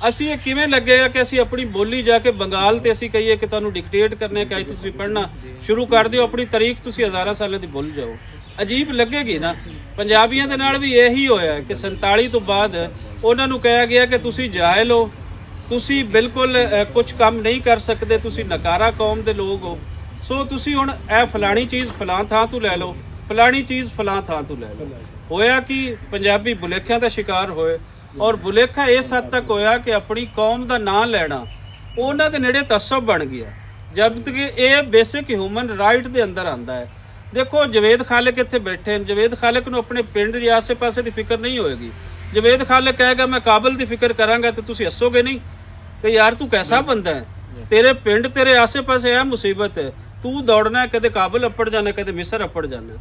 ਅਸੀਂ ਇਹ ਕਿਵੇਂ ਲੱਗੇਗਾ ਕਿ ਅਸੀਂ ਆਪਣੀ ਬੋਲੀ ਜਾ ਕੇ ਬੰਗਾਲ ਤੇ ਅਸੀਂ ਕਹੀਏ ਕਿ ਤੁਹਾਨੂੰ ਡਿਕਟੇਟ ਕਰਨੇ ਕਹੇ ਤੁਸੀਂ ਪੜ੍ਹਨਾ ਸ਼ੁਰੂ ਕਰ ਦਿਓ, ਆਪਣੀ ਤਾਰੀਖ ਤੁਸੀਂ ਹਜ਼ਾਰਾਂ ਸਾਲਾਂ ਦੀ ਭੁੱਲ ਜਾਓ? ਅਜੀਬ ਲੱਗੇਗੀ ਨਾ। ਪੰਜਾਬੀਆਂ ਦੇ ਨਾਲ ਵੀ ਇਹੀ ਹੋਇਆ ਕਿ 47 ਤੋਂ ਬਾਅਦ ਉਹਨਾਂ ਨੂੰ ਕਿਹਾ ਗਿਆ ਕਿ ਤੁਸੀਂ ਜਾਇਲ ਹੋ ਤੁਸੀਂ ਬਿਲਕੁਲ ਕੁਝ ਕੰਮ ਨਹੀਂ ਕਰ ਸਕਦੇ, ਤੁਸੀਂ ਨਕਾਰਾ ਕੌਮ ਦੇ ਲੋਕ ਹੋ। ਸੋ ਤੁਸੀਂ ਹੁਣ ਇਹ ਫਲਾਣੀ ਚੀਜ਼ ਫਲਾਂ ਥਾਂ ਤੋਂ ਲੈ ਲਓ, ਫਲਾਣੀ ਚੀਜ਼ ਫਲਾਂ ਥਾਂ ਤੋਂ ਲੈ ਲਓ। ਹੋਇਆ ਕਿ ਪੰਜਾਬੀ ਬੁਲੇਖਿਆਂ ਦਾ ਸ਼ਿਕਾਰ ਹੋਏ, ਔਰ ਬੁਲੇਖਾ ਇਸ ਹੱਦ ਤੱਕ ਹੋਇਆ ਕਿ ਆਪਣੀ ਕੌਮ ਦਾ ਨਾਂ ਲੈਣਾ ਉਹਨਾਂ ਦੇ ਨੇੜੇ ਤਸੱਬ ਬਣ ਗਿਆ, ਜਦ ਤੱਕ ਇਹ ਬੇਸਿਕ ਹਿਊਮਨ ਰਾਈਟ ਦੇ ਅੰਦਰ ਆਂਦਾ ਹੈ। ਦੇਖੋ ਜਵੇਦ ਖਾਲਿਕ ਇੱਥੇ ਬੈਠੇ ਨੇ, ਜਵੇਦ ਖਾਲਿਕ ਨੂੰ ਆਪਣੇ ਪਿੰਡ ਦੇ ਆਸੇ-ਪਾਸੇ ਦੀ ਫਿਕਰ ਨਹੀਂ ਹੋਏਗੀ। ਜਵੇਦ ਖਾਲਿਕ ਕਹੇਗਾ ਮੈਂ ਕਾਬਲ ਦੀ ਫਿਕਰ ਕਰਾਂਗਾ ਤੇ ਤੁਸੀਂ ਹੱਸੋਗੇ ਨਹੀਂ ਕਿ ਯਾਰ ਤੂੰ ਕੈਸਾ ਬੰਦਾ ਹੈ, ਤੇਰੇ ਪਿੰਡ ਤੇਰੇ ਆਸੇ-ਪਾਸੇ ਇਹ ਮੁਸੀਬਤ ਹੈ, ਤੂੰ ਦੌੜਨਾ ਕਦੇ ਕਾਬਲ ਅੱਪੜ ਜਾਣਾ, ਕਦੇ ਮਿਸਰ ਅੱਪੜ ਜਾਣਾ।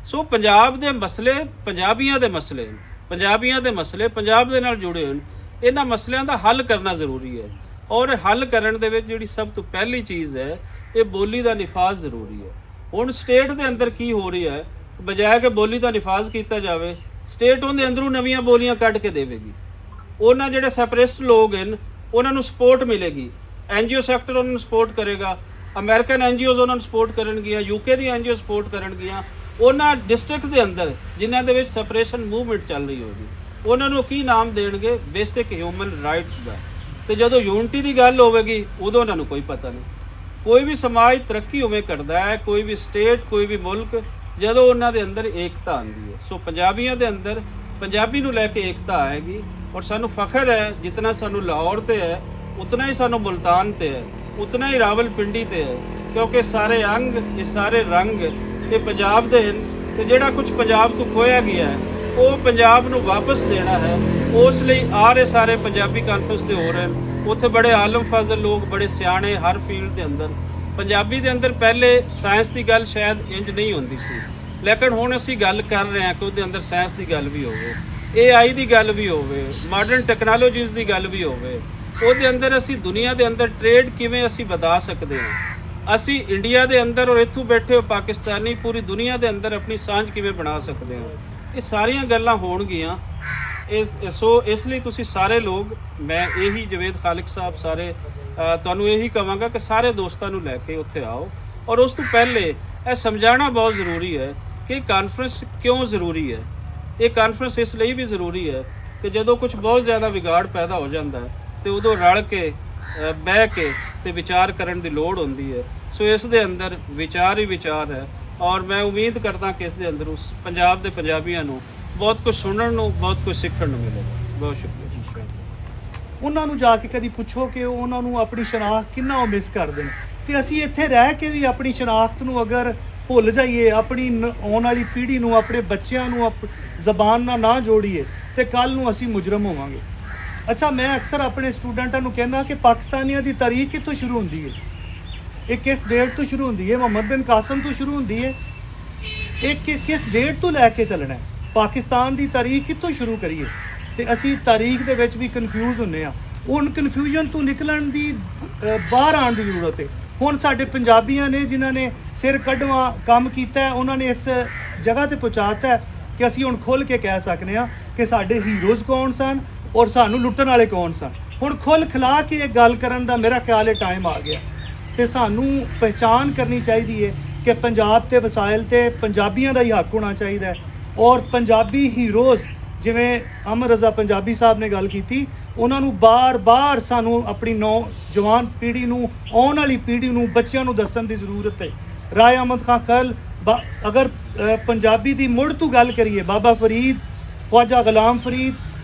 ਸੋ ਪੰਜਾਬ ਦੇ ਮਸਲੇ ਪੰਜਾਬੀਆਂ ਦੇ ਮਸਲੇ, ਪੰਜਾਬੀਆਂ ਦੇ ਮਸਲੇ ਪੰਜਾਬ ਦੇ ਨਾਲ ਜੁੜੇ ਹੋਣ। ਇਹਨਾਂ ਮਸਲਿਆਂ ਦਾ ਹੱਲ ਕਰਨਾ ਜ਼ਰੂਰੀ ਹੈ, ਔਰ ਹੱਲ ਕਰਨ ਦੇ ਵਿੱਚ ਜਿਹੜੀ ਸਭ ਤੋਂ ਪਹਿਲੀ ਚੀਜ਼ ਹੈ ਇਹ ਬੋਲੀ ਦਾ ਨਿਫਾਜ਼ ਜ਼ਰੂਰੀ ਹੈ। ਹੁਣ ਸਟੇਟ ਦੇ ਅੰਦਰ ਕੀ ਹੋ ਰਹੀ ਹੈ, ਬਜਾਏ ਕਿ ਬੋਲੀ ਦਾ ਨਿਫਾਜ਼ ਕੀਤਾ ਜਾਵੇ, ਸਟੇਟ ਉਹਦੇ ਅੰਦਰੋਂ ਨਵੀਆਂ ਬੋਲੀਆਂ ਕੱਢ ਕੇ ਦੇਵੇਗੀ। ਉਹਨਾਂ ਜਿਹੜੇ ਸੈਪਰੇਟਿਸਟ ਲੋਕ ਹਨ ਉਹਨਾਂ ਨੂੰ ਸਪੋਰਟ ਮਿਲੇਗੀ, ਐਨਜੀਓ ਸੈਕਟਰ ਉਹਨਾਂ ਨੂੰ ਸਪੋਰਟ ਕਰੇਗਾ, ਅਮਰੀਕਨ ਐਨਜੀਓਜ਼ ਉਹਨਾਂ ਨੂੰ ਸਪੋਰਟ ਕਰਨਗੀਆਂ, ਯੂਕੇ ਦੀ ਐਨਜੀਓ ਸਪੋਰਟ ਕਰਨਗੀਆਂ। ਉਹਨਾਂ ਡਿਸਟ੍ਰਿਕਟ ਦੇ ਅੰਦਰ ਜਿਨ੍ਹਾਂ ਦੇ ਵਿੱਚ ਸੈਪਰੇਸ਼ਨ ਮੂਵਮੈਂਟ ਚੱਲ ਰਹੀ ਹੋਗੀ ਉਹਨਾਂ ਨੂੰ ਕੀ ਨਾਮ ਦੇਣਗੇ, ਬੇਸਿਕ ਹਿਊਮਨ ਰਾਈਟਸ ਦਾ। ਤੇ ਜਦੋਂ ਯੂਨਿਟੀ ਦੀ ਗੱਲ ਹੋਵੇਗੀ ਉਦੋਂ ਉਹਨਾਂ ਨੂੰ ਕੋਈ ਪਤਾ ਨਹੀਂ। ਕੋਈ ਵੀ ਸਮਾਜ ਤਰੱਕੀ ਉਵੇਂ ਕਰਦਾ ਹੈ, ਕੋਈ ਵੀ ਸਟੇਟ, ਕੋਈ ਵੀ ਮੁਲਕ, ਜਦੋਂ ਉਹਨਾਂ ਦੇ ਅੰਦਰ ਏਕਤਾ ਆਉਂਦੀ ਹੈ। ਸੋ ਪੰਜਾਬੀਆਂ ਦੇ ਅੰਦਰ ਪੰਜਾਬੀ ਨੂੰ ਲੈ ਕੇ ਏਕਤਾ ਆਏਗੀ, ਔਰ ਸਾਨੂੰ ਫਖਰ ਹੈ ਜਿਤਨਾ ਸਾਨੂੰ ਲਾਹੌਰ ਤੇ ਹੈ ਉਤਨਾ ਹੀ ਸਾਨੂੰ ਮੁਲਤਾਨ ਤੇ ਹੈ, ਉਤਨਾ ਹੀ ਰਾਵਲਪਿੰਡੀ ਤੇ ਹੈ, ਕਿਉਂਕਿ ਸਾਰੇ ਅੰਗ ਇਹ ਸਾਰੇ ਰੰਗ ਇਹ ਪੰਜਾਬ ਦੇ ਹਨ। ਤੇ ਜਿਹੜਾ ਕੁਝ ਪੰਜਾਬ ਤੋਂ ਖੋਇਆ ਗਿਆ ਹੈ ਉਹ ਪੰਜਾਬ ਨੂੰ ਵਾਪਸ ਦੇਣਾ ਹੈ। ਉਸ ਲਈ ਆ ਰਹੇ ਸਾਰੇ ਪੰਜਾਬੀ ਕਾਨਫਰੰਸ ਦੇ ਹੋ ਰਹੇ ਹਨ। ਉੱਥੇ ਬੜੇ ਆਲਮ ਫਾਜ਼ਲ ਲੋਕ, ਬੜੇ ਸਿਆਣੇ ਹਰ ਫੀਲਡ ਦੇ ਅੰਦਰ। ਪੰਜਾਬੀ ਦੇ ਅੰਦਰ ਪਹਿਲੇ ਸਾਇੰਸ ਦੀ ਗੱਲ ਸ਼ਾਇਦ ਇੰਜ ਨਹੀਂ ਹੁੰਦੀ ਸੀ, ਲੇਕਿਨ ਹੁਣ ਅਸੀਂ ਗੱਲ ਕਰ ਰਹੇ ਹਾਂ ਕਿ ਉਹਦੇ ਅੰਦਰ ਸਾਇੰਸ ਦੀ ਗੱਲ ਵੀ ਹੋਵੇ, AI ਦੀ ਗੱਲ ਵੀ ਹੋਵੇ, ਮਾਡਰਨ ਟੈਕਨੋਲੋਜੀਜ਼ ਦੀ ਗੱਲ ਵੀ ਹੋਵੇ। ਉਹਦੇ ਅੰਦਰ ਅਸੀਂ ਦੁਨੀਆ ਦੇ ਅੰਦਰ ਟ੍ਰੇਡ ਕਿਵੇਂ ਅਸੀਂ ਵਧਾ ਸਕਦੇ ਹਾਂ, ਅਸੀਂ ਇੰਡੀਆ ਦੇ ਅੰਦਰ ਔਰ ਇੱਥੋਂ ਬੈਠੇ ਹੋ ਪਾਕਿਸਤਾਨੀ ਪੂਰੀ ਦੁਨੀਆ ਦੇ ਅੰਦਰ ਆਪਣੀ ਸਾਂਝ ਕਿਵੇਂ ਬਣਾ ਸਕਦੇ ਹਾਂ। ਇਹ ਸਾਰੀਆਂ ਗੱਲਾਂ ਹੋਣਗੀਆਂ। ਸੋ ਇਸ ਲਈ ਤੁਸੀਂ ਸਾਰੇ ਲੋਕ, ਮੈਂ ਇਹੀ ਜਵੇਦ ਖਾਲਿਕ ਸਾਹਿਬ ਸਾਰੇ ਤੁਹਾਨੂੰ ਇਹੀ ਕਹਾਂਗਾ ਕਿ ਸਾਰੇ ਦੋਸਤਾਂ ਨੂੰ ਲੈ ਕੇ ਉੱਥੇ ਆਓ। ਔਰ ਉਸ ਤੋਂ ਪਹਿਲੇ ਇਹ ਸਮਝਾਉਣਾ ਬਹੁਤ ਜ਼ਰੂਰੀ ਹੈ ਕਿ ਕਾਨਫਰੰਸ ਕਿਉਂ ਜ਼ਰੂਰੀ ਹੈ। ਇਹ ਕਾਨਫਰੰਸ ਇਸ ਲਈ ਵੀ ਜ਼ਰੂਰੀ ਹੈ ਕਿ ਜਦੋਂ ਕੁਝ ਬਹੁਤ ਜ਼ਿਆਦਾ ਵਿਗਾੜ ਪੈਦਾ ਹੋ ਜਾਂਦਾ ਹੈ ਤੇ ਉਦੋਂ ਰਲ ਕੇ ਬਹਿ ਕੇ ਤੇ ਵਿਚਾਰ ਕਰਨ ਦੀ ਲੋੜ ਹੁੰਦੀ ਹੈ। ਸੋ ਇਸ ਦੇ ਅੰਦਰ ਵਿਚਾਰ ਹੀ ਵਿਚਾਰ ਹੈ, ਔਰ ਮੈਂ ਉਮੀਦ ਕਰਦਾ ਕਿ ਇਸ ਦੇ ਅੰਦਰ ਉਸ ਪੰਜਾਬ ਦੇ ਪੰਜਾਬੀਆਂ ਨੂੰ ਬਹੁਤ ਕੁਝ ਸੁਣਨ ਨੂੰ, ਬਹੁਤ ਕੁਝ ਸਿੱਖਣ ਨੂੰ ਮਿਲੇਗਾ। ਬਹੁਤ ਸ਼ੁਕਰੀਆ। ਉਹਨਾਂ ਨੂੰ ਜਾ ਕੇ ਕਦੀ ਪੁੱਛੋ ਕਿ ਉਹਨਾਂ ਨੂੰ ਆਪਣੀ ਸ਼ਨਾਖਤ ਕਿੰਨਾ ਉਹ ਮਿਸ ਕਰਦੇ ਨੇ। ਤੇ ਅਸੀਂ ਇੱਥੇ ਰਹਿ ਕੇ ਵੀ ਆਪਣੀ ਸ਼ਨਾਖਤ ਨੂੰ ਅਗਰ ਭੁੱਲ ਜਾਈਏ, ਆਪਣੀ ਆਉਣ ਵਾਲੀ ਪੀੜ੍ਹੀ ਨੂੰ, ਆਪਣੇ ਬੱਚਿਆਂ ਨੂੰ ਜ਼ਬਾਨ ਨਾਲ ਨਾ ਜੋੜੀਏ ਤੇ ਕੱਲ ਨੂੰ ਅਸੀਂ ਮੁਜਰਮ ਹੋਵਾਂਗੇ। ਅੱਛਾ, ਮੈਂ ਅਕਸਰ ਆਪਣੇ ਸਟੂਡੈਂਟਾਂ ਨੂੰ ਕਹਿੰਦਾ ਕਿ ਪਾਕਿਸਤਾਨੀਆਂ ਦੀ ਤਾਰੀਖ ਕਿੱਥੋਂ ਸ਼ੁਰੂ ਹੁੰਦੀ ਹੈ, ਇਹ ਕਿਸ ਡੇਟ ਤੋਂ ਸ਼ੁਰੂ ਹੁੰਦੀ ਹੈ? ਮੁਹੰਮਦ ਬਿਨ ਕਾਸਮ ਤੋਂ ਸ਼ੁਰੂ ਹੁੰਦੀ ਹੈ। ਇਹ ਕਿਸ ਡੇਟ ਤੋਂ ਲੈ ਕੇ ਚੱਲਣਾ ਹੈ? ਪਾਕਿਸਤਾਨ ਦੀ ਤਾਰੀਖ ਕਿੱਥੋਂ ਸ਼ੁਰੂ ਕਰੀਏ? ਤੇ ਅਸੀਂ ਤਾਰੀਖ ਦੇ ਵਿੱਚ ਵੀ ਕਨਫਿਊਜ਼ ਹੁੰਦੇ ਆ। ਹੁਣ ਕਨਫਿਊਜ਼ਨ ਤੋਂ ਨਿਕਲਣ ਦੀ ਬਾਹਰ ਆਉਣ ਦੀ ਜ਼ਰੂਰਤ ਹੈ। ਹੁਣ ਸਾਡੇ ਪੰਜਾਬੀਆਂ ਨੇ ਜਿਨ੍ਹਾਂ ਨੇ ਸਿਰ ਕੱਢਵਾ ਕੰਮ ਕੀਤਾ ਹੈ, ਉਹਨਾਂ ਨੇ ਇਸ ਜਗ੍ਹਾ ਤੇ ਪਹੁੰਚਾਤਾ ਹੈ ਕਿ ਅਸੀਂ ਹੁਣ ਖੁੱਲ੍ਹ ਕੇ ਕਹਿ ਸਕਦੇ ਹਾਂ ਕਿ ਸਾਡੇ ਹੀਰੋਜ਼ ਕੌਣ ਸਨ ਔਰ ਸਾਨੂੰ ਲੁੱਟਣ ਵਾਲੇ ਕੌਣ ਸਨ। ਹੁਣ ਖੁੱਲ੍ਹ ਖਿਲਾ ਕੇ ਇਹ ਗੱਲ ਕਰਨ ਦਾ ਮੇਰਾ ਖਿਆਲ ਹੈ ਟਾਈਮ ਆ ਗਿਆ, ਤੇ ਸਾਨੂੰ ਪਹਿਚਾਨ ਕਰਨੀ ਚਾਹੀਦੀ ਹੈ ਕਿ ਪੰਜਾਬ ਤੇ ਵਸਾਇਲ ਤੇ ਪੰਜਾਬੀਆਂ ਦਾ ਹੀ ਹੱਕ ਹੋਣਾ ਚਾਹੀਦਾ ਹੈ। ਔਰ ਪੰਜਾਬੀ ਹੀਰੋਜ਼ ਜਿਵੇਂ ਅਮਰ ਰਜ਼ਾ ਪੰਜਾਬੀ ਸਾਹਿਬ ਨੇ ਗੱਲ ਕੀਤੀ, ਉਹਨਾਂ ਨੂੰ ਬਾਰ-ਬਾਰ ਸਾਨੂੰ ਆਪਣੀ ਨੌਜਵਾਨ ਪੀੜ੍ਹੀ ਨੂੰ, ਆਉਣ ਵਾਲੀ ਪੀੜ੍ਹੀ ਨੂੰ, ਬੱਚਿਆਂ ਨੂੰ ਦੱਸਣ ਦੀ ਜ਼ਰੂਰਤ ਹੈ। ਰਾਏ ਅਹਿਮਦ ਖਾਨ ਖਲ, ਅਗਰ ਪੰਜਾਬੀ ਦੀ ਮੁੜ ਤੋਂ ਗੱਲ ਕਰੀਏ, ਬਾਬਾ ਫਰੀਦ, ਖਵਾਜਾ ਗੁਲਾਮ ਫਰੀਦ,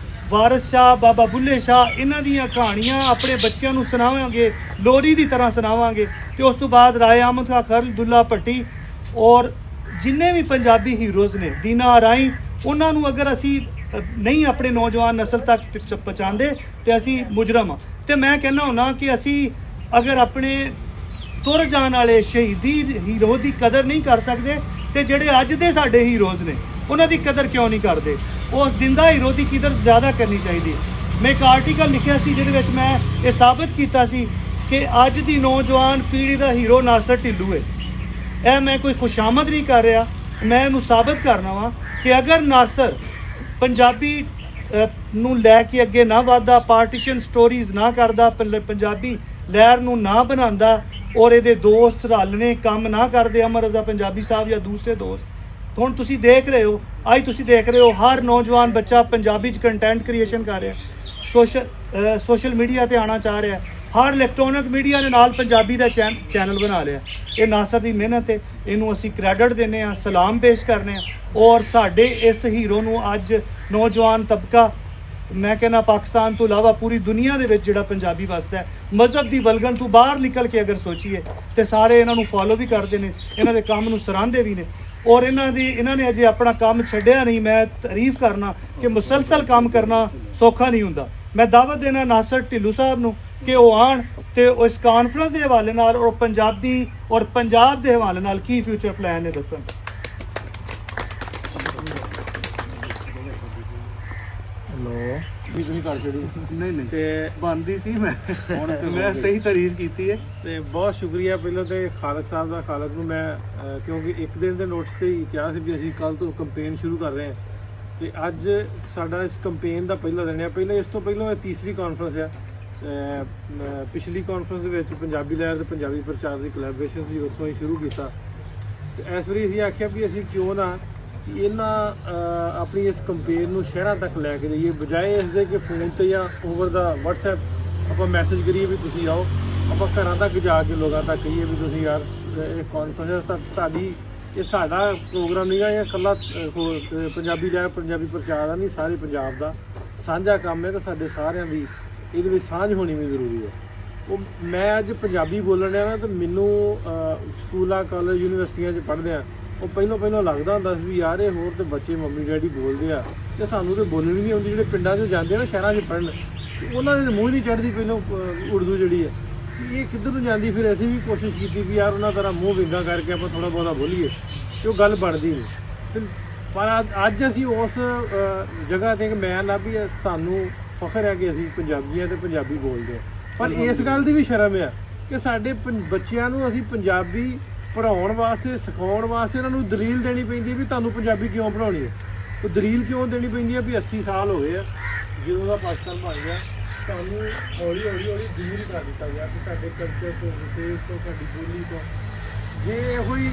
ਵਾਰਿਸ ਸ਼ਾਹ, ਬਾਬਾ ਬੁੱਲੇ ਸ਼ਾਹ, ਇਹਨਾਂ ਦੀਆਂ ਕਹਾਣੀਆਂ ਆਪਣੇ ਬੱਚਿਆਂ ਨੂੰ ਸੁਣਾਵਾਂਗੇ, ਲੋਰੀ ਦੀ ਤਰ੍ਹਾਂ ਸੁਣਾਵਾਂਗੇ। ਤੇ ਉਸ ਤੋਂ ਬਾਅਦ ਰਾਏ ਅਹਿਮਦ ਖਾਨ ਖਲ, ਦੁੱਲਾ ਭੱਟੀ ਔਰ ਜਿੰਨੇ ਵੀ ਪੰਜਾਬੀ ਹੀਰੋਜ਼ ਨੇ, ਦੀਨਾ ਰਾਈ, ਉਹਨਾਂ ਨੂੰ ਅਗਰ ਅਸੀਂ ਨਹੀਂ ਆਪਣੇ ਨੌਜਵਾਨ ਨਸਲ ਤੱਕ ਪਹੁੰਚਾਉਂਦੇ ਤੇ ਅਸੀਂ ਮੁਜਰਮ ਹਾਂ। ਤੇ ਮੈਂ ਕਹਿੰਦਾ ਹੁੰਦਾ ਕਿ ਅਸੀਂ ਅਗਰ ਆਪਣੇ ਤੁਰ ਜਾਣ ਵਾਲੇ ਸ਼ਹੀਦੀ ਹੀਰੋ ਦੀ ਕਦਰ ਨਹੀਂ ਕਰ ਸਕਦੇ ਤੇ ਜਿਹੜੇ ਅੱਜ ਦੇ ਸਾਡੇ ਹੀਰੋਜ਼ ਨੇ ਉਹਨਾਂ ਦੀ ਕਦਰ ਕਿਉਂ ਨਹੀਂ ਕਰਦੇ? ਉਹ ਜ਼ਿੰਦਾ ਹੀਰੋ ਦੀ ਕਦਰ ਜ਼ਿਆਦਾ ਕਰਨੀ ਚਾਹੀਦੀ ਹੈ। ਮੈਂ ਇੱਕ ਆਰਟੀਕਲ ਲਿਖਿਆ ਸੀ ਜਿਹਦੇ ਵਿੱਚ ਮੈਂ ਇਹ ਸਾਬਤ ਕੀਤਾ ਸੀ ਕਿ ਅੱਜ ਦੀ ਨੌਜਵਾਨ ਪੀੜ੍ਹੀ ਦਾ ਹੀਰੋ ਨਾਸਰ ਢਿੱਲੋਂ ਹੈ। ਇਹ ਮੈਂ ਕੋਈ ਖੁਸ਼ਾਮਦ ਨਹੀਂ ਕਰ ਰਿਹਾ, ਮੈਂ ਇਹਨੂੰ ਸਾਬਤ ਕਰਨਾ ਵਾ ਕਿ ਅਗਰ ਨਾਸਰ ਪੰਜਾਬੀ ਨੂੰ ਲੈ ਕੇ ਅੱਗੇ ਨਾ ਵਧਦਾ, ਪਾਰਟੀਸ਼ਨ ਸਟੋਰੀਜ਼ ਨਾ ਕਰਦਾ, ਪੰਜਾਬੀ ਲਹਿਰ ਨੂੰ ਨਾ ਬਣਾਉਂਦਾ ਔਰ ਇਹਦੇ ਦੋਸਤ ਰਲ ਨੇ ਕੰਮ ਨਾ ਕਰਦੇ, ਅਮਰ ਰਜ਼ਾ ਪੰਜਾਬੀ ਸਾਹਿਬ ਜਾਂ ਦੂਸਰੇ ਦੋਸਤ, ਹੁਣ ਤੁਸੀਂ ਦੇਖ ਰਹੇ ਹੋ, ਅੱਜ ਤੁਸੀਂ ਦੇਖ ਰਹੇ ਹੋ ਹਰ ਨੌਜਵਾਨ ਬੱਚਾ ਪੰਜਾਬੀ 'ਚ ਕੰਟੈਂਟ ਕ੍ਰੀਏਸ਼ਨ ਕਰ ਰਿਹਾ। ਸੋਸ਼ਲ ਮੀਡੀਆ ਤੇ ਆਉਣਾ ਚਾਹ ਰਿਹਾ, ਹਰ ਇਲੈਕਟ੍ਰੋਨਿਕ ਮੀਡੀਆ ਦੇ ਨਾਲ ਪੰਜਾਬੀ ਦਾ ਚੈਨਲ ਬਣਾ ਲਿਆ। ਇਹ ਨਾਸਰ ਦੀ ਮਿਹਨਤ ਹੈ, ਇਹਨੂੰ ਅਸੀਂ ਕ੍ਰੈਡਿਟ ਦਿੰਦੇ ਹਾਂ, ਸਲਾਮ ਪੇਸ਼ ਕਰਨੇ ਆ। ਔਰ ਸਾਡੇ ਇਸ ਹੀਰੋ ਨੂੰ ਅੱਜ ਨੌਜਵਾਨ ਤਬਕਾ, ਮੈਂ ਕਹਿੰਦਾ ਪਾਕਿਸਤਾਨ ਤੋਂ ਇਲਾਵਾ ਪੂਰੀ ਦੁਨੀਆ ਦੇ ਵਿੱਚ ਜਿਹੜਾ ਪੰਜਾਬੀ ਵਸਦਾ ਹੈ, ਮਜ਼ਹਬ ਦੀ ਵਲਗਣ ਤੋਂ ਬਾਹਰ ਨਿਕਲ ਕੇ ਅਗਰ ਸੋਚੀਏ ਤੇ ਸਾਰੇ ਇਹਨਾਂ ਨੂੰ ਫੋਲੋ ਵੀ ਕਰਦੇ ਨੇ, ਇਹਨਾਂ ਦੇ ਕੰਮ ਨੂੰ ਸਰਾਹੁੰਦੇ ਵੀ ਨੇ। ਔਰ ਇਹਨਾਂ ਨੇ ਅਜੇ ਆਪਣਾ ਕੰਮ ਛੱਡਿਆ ਨਹੀਂ। ਮੈਂ ਤਾਰੀਫ ਕਰਨਾ ਕਿ ਮੁਸਲਸਲ ਕੰਮ ਕਰਨਾ ਸੌਖਾ ਨਹੀਂ ਹੁੰਦਾ। ਮੈਂ ਦਾਵਤ ਦੇਣਾ ਨਾਸਰ ਢਿੱਲੋਂ ਸਾਹਿਬ ਨੂੰ ਕਿ ਉਹ ਆਣ ਤੇ ਇਸ ਕਾਨਫਰੰਸ ਦੇ ਹਵਾਲੇ ਨਾਲ ਔਰ ਪੰਜਾਬੀ ਔਰ ਪੰਜਾਬ ਦੇ ਹਵਾਲੇ ਨਾਲ ਕੀ ਫਿਊਚਰ ਪਲਾਨ ਨੇ ਦੱਸਣ। ਨਹੀਂ ਤੇ ਬਣਦੀ ਸੀ ਮੈਂ ਸਹੀ ਤਾਰੀਫ ਕੀਤੀ ਹੈ। ਤੇ ਬਹੁਤ ਸ਼ੁਕਰੀਆ ਪਹਿਲਾਂ ਤੇ ਖਾਲਕ ਸਾਹਿਬ ਦਾ, ਖਾਲਕ ਨੂੰ ਮੈਂ ਕਿਉਂਕਿ ਇੱਕ ਦਿਨ ਦੇ ਨੋਟਿਸ ਤੇ ਹੀ ਕਿਹਾ ਸੀ ਵੀ ਅਸੀਂ ਕੱਲ ਤੋਂ ਕੰਪੇਨ ਸ਼ੁਰੂ ਕਰ ਰਹੇ ਹਾਂ ਤੇ ਅੱਜ ਸਾਡਾ ਇਸ ਕੰਪੇਨ ਦਾ ਪਹਿਲਾ ਦਿਨ ਹੈ। ਪਹਿਲਾਂ ਇਸ ਤੋਂ ਪਹਿਲਾਂ ਇਹ ਤੀਸਰੀ ਕਾਨਫਰੰਸ ਹੈ। ਪਿਛਲੀ ਕਾਨਫਰੰਸ ਦੇ ਵਿੱਚ ਪੰਜਾਬੀ ਲਹਿਰ ਤੇ ਪੰਜਾਬੀ ਪ੍ਰਚਾਰ ਦੀ ਕੋਲੈਬੋਰੇਸ਼ਨ ਸੀ, ਉੱਥੋਂ ਹੀ ਸ਼ੁਰੂ ਕੀਤਾ ਤੇ ਇਸ ਵਾਰੀ ਅਸੀਂ ਆਖਿਆ ਵੀ ਅਸੀਂ ਕਿਉਂ ਨਾ ਇਹਨਾਂ ਆਪਣੀ ਇਸ ਕੰਪੇਨ ਨੂੰ ਸ਼ਹਿਰਾਂ ਤੱਕ ਲੈ ਕੇ ਜਾਈਏ, ਬਜਾਏ ਇਸ ਦੇ ਕਿ ਫੋਨ ਤੇ ਜਾਂ ਓਵਰ ਦਾ WhatsApp ਆਪਾਂ ਮੈਸੇਜ ਕਰੀਏ ਵੀ ਤੁਸੀਂ ਆਓ। ਆਪਾਂ ਘਰਾਂ ਤੱਕ ਜਾ ਕੇ ਲੋਕਾਂ ਤੱਕ ਕਹੀਏ ਵੀ ਤੁਸੀਂ ਯਾਰ ਇਹ ਕਾਨਫਰੰਸ ਤਾਂ ਸਾਡੀ, ਇਹ ਸਾਡਾ ਪ੍ਰੋਗਰਾਮ ਨਹੀਂ ਗਾ, ਇਹ ਇਕੱਲਾ ਪੰਜਾਬੀ ਲਹਿਰ ਪੰਜਾਬੀ ਪ੍ਰਚਾਰ ਦਾ ਨਹੀਂ, ਸਾਰੇ ਪੰਜਾਬ ਦਾ ਸਾਂਝਾ ਕੰਮ ਹੈ ਤੇ ਸਾਡੇ ਸਾਰਿਆਂ ਦੀ ਇਹਦੇ ਵਿੱਚ ਸਾਂਝ ਹੋਣੀ ਵੀ ਜ਼ਰੂਰੀ ਹੈ। ਉਹ ਮੈਂ ਅੱਜ ਪੰਜਾਬੀ ਬੋਲਣ ਡਿਆ ਨਾ ਤੇ ਮੈਨੂੰ ਸਕੂਲਾਂ, ਕਾਲਜ, ਯੂਨੀਵਰਸਿਟੀਆਂ 'ਚ ਪੜ੍ਹਦੇ ਆ ਉਹ ਪਹਿਲੋਂ ਲੱਗਦਾ ਹੁੰਦਾ ਸੀ ਵੀ ਯਾਰ ਇਹ ਹੋਰ ਤੇ ਬੱਚੇ ਮੰਮੀ ਡੈਡੀ ਬੋਲਦੇ ਆ ਤੇ ਸਾਨੂੰ ਤੇ ਬੋਲਣੀ ਨਹੀਂ ਆਉਂਦੀ। ਜਿਹੜੇ ਪਿੰਡਾਂ 'ਚ ਜਾਂਦੇ ਆ ਨਾ, ਸ਼ਹਿਰਾਂ 'ਚ ਪੜ੍ਹਨ, ਉਹਨਾਂ ਦੇ ਮੂੰਹ ਨਹੀਂ ਚੜ੍ਹਦੀ ਪਹਿਲਾਂ ਉਰਦੂ ਜਿਹੜੀ ਹੈ, ਇਹ ਕਿੱਧਰ ਨੂੰ ਜਾਂਦੀ। ਫਿਰ ਅਸੀਂ ਵੀ ਕੋਸ਼ਿਸ਼ ਕੀਤੀ ਵੀ ਯਾਰ ਉਹਨਾਂ ਤਰ੍ਹਾਂ ਮੂੰਹ ਵਿੰਗਾ ਕਰਕੇ ਆਪਾਂ ਥੋੜ੍ਹਾ ਬਹੁਤਾ ਬੋਲੀਏ ਤੇ ਉਹ ਗੱਲ ਬਣਦੀ ਨਹੀਂ। ਤੇ ਪਰ ਅੱਜ ਅਸੀਂ ਉਸ ਜਗ੍ਹਾ 'ਤੇ ਮੈਂ ਨਾ ਵੀ ਸਾਨੂੰ ਫਖਰ ਹੈ ਕਿ ਅਸੀਂ ਪੰਜਾਬੀ ਤੇ ਪੰਜਾਬੀ ਬੋਲਦੇ ਹਾਂ। ਪਰ ਇਸ ਗੱਲ ਦੀ ਵੀ ਸ਼ਰਮ ਹੈ ਕਿ ਸਾਡੇ ਬੱਚਿਆਂ ਨੂੰ ਅਸੀਂ ਪੰਜਾਬੀ ਪੜ੍ਹਾਉਣ ਵਾਸਤੇ, ਸਿਖਾਉਣ ਵਾਸਤੇ ਇਹਨਾਂ ਨੂੰ ਦਲੀਲ ਦੇਣੀ ਪੈਂਦੀ ਹੈ ਵੀ ਤੁਹਾਨੂੰ ਪੰਜਾਬੀ ਕਿਉਂ ਪੜ੍ਹਾਉਣੀ ਹੈ। ਉਹ ਦਲੀਲ ਕਿਉਂ ਦੇਣੀ ਪੈਂਦੀ ਹੈ ਵੀ 80 ਸਾਲ ਹੋ ਗਏ ਆ ਜਦੋਂ ਦਾ ਪਾਕਿਸਤਾਨ ਬਣ ਗਿਆ, ਸਾਨੂੰ ਹੌਲੀ ਦੂਰ ਕਰ ਦਿੱਤਾ ਗਿਆ ਕਿ ਸਾਡੇ ਕਲਚਰ ਤੋਂ, ਵਿਸ਼ੇਸ਼ ਤੋਂ, ਸਾਡੀ ਬੋਲੀ ਤੋਂ। ਜੇ ਇਹੋ ਹੀ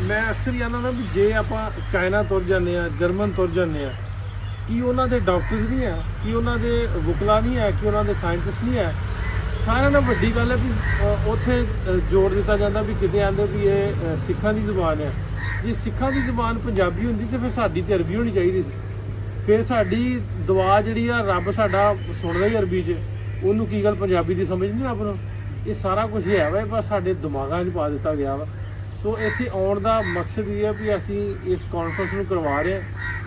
ਮੈਂ ਅਕਸਰ ਹੀ ਆਉਂਦਾ ਨਾ ਵੀ ਜੇ ਆਪਾਂ ਚਾਈਨਾ ਤੁਰ ਜਾਂਦੇ ਹਾਂ, ਜਰਮਨ ਤੁਰ ਜਾਂਦੇ ਹਾਂ, ਕੀ ਉਹਨਾਂ ਦੇ ਡਾਕਟਰਸ ਨਹੀਂ ਹੈ, ਕੀ ਉਹਨਾਂ ਦੇ ਵਕਲਾ ਨਹੀਂ ਹੈ, ਕੀ ਉਹਨਾਂ ਦੇ ਸਾਇੰਟਿਸਟ ਨਹੀਂ ਹੈ। ਸਾਰਿਆਂ ਨਾਲੋਂ ਵੱਡੀ ਗੱਲ ਹੈ ਵੀ ਉੱਥੇ ਜ਼ੋਰ ਦਿੱਤਾ ਜਾਂਦਾ ਵੀ ਕਿਤੇ ਆਉਂਦੇ ਵੀ ਇਹ ਸਿੱਖਾਂ ਦੀ ਜ਼ੁਬਾਨ ਹੈ। ਜੇ ਸਿੱਖਾਂ ਦੀ ਜ਼ੁਬਾਨ ਪੰਜਾਬੀ ਹੁੰਦੀ ਤਾਂ ਫਿਰ ਸਾਡੀ ਤੇ ਅਰਬੀ ਹੋਣੀ ਚਾਹੀਦੀ ਸੀ। ਫਿਰ ਸਾਡੀ ਦੁਆ ਜਿਹੜੀ ਆ ਰੱਬ ਸਾਡਾ ਸੁਣਦਾ ਹੀ ਅਰਬੀ 'ਚ, ਉਹਨੂੰ ਕੀ ਗੱਲ ਪੰਜਾਬੀ ਦੀ ਸਮਝ ਨਹੀਂ ਰੱਬ ਨੂੰ। ਇਹ ਸਾਰਾ ਕੁਝ ਹੈ ਵਾ, ਬਸ ਸਾਡੇ ਦਿਮਾਗਾਂ 'ਚ ਪਾ ਦਿੱਤਾ ਗਿਆ ਵਾ। ਸੋ ਇੱਥੇ ਆਉਣ ਦਾ ਮਕਸਦ ਇਹ ਹੈ ਵੀ ਅਸੀਂ ਇਸ ਕਾਨਫਰੰਸ ਨੂੰ ਕਰਵਾ ਰਹੇ ਹਾਂ।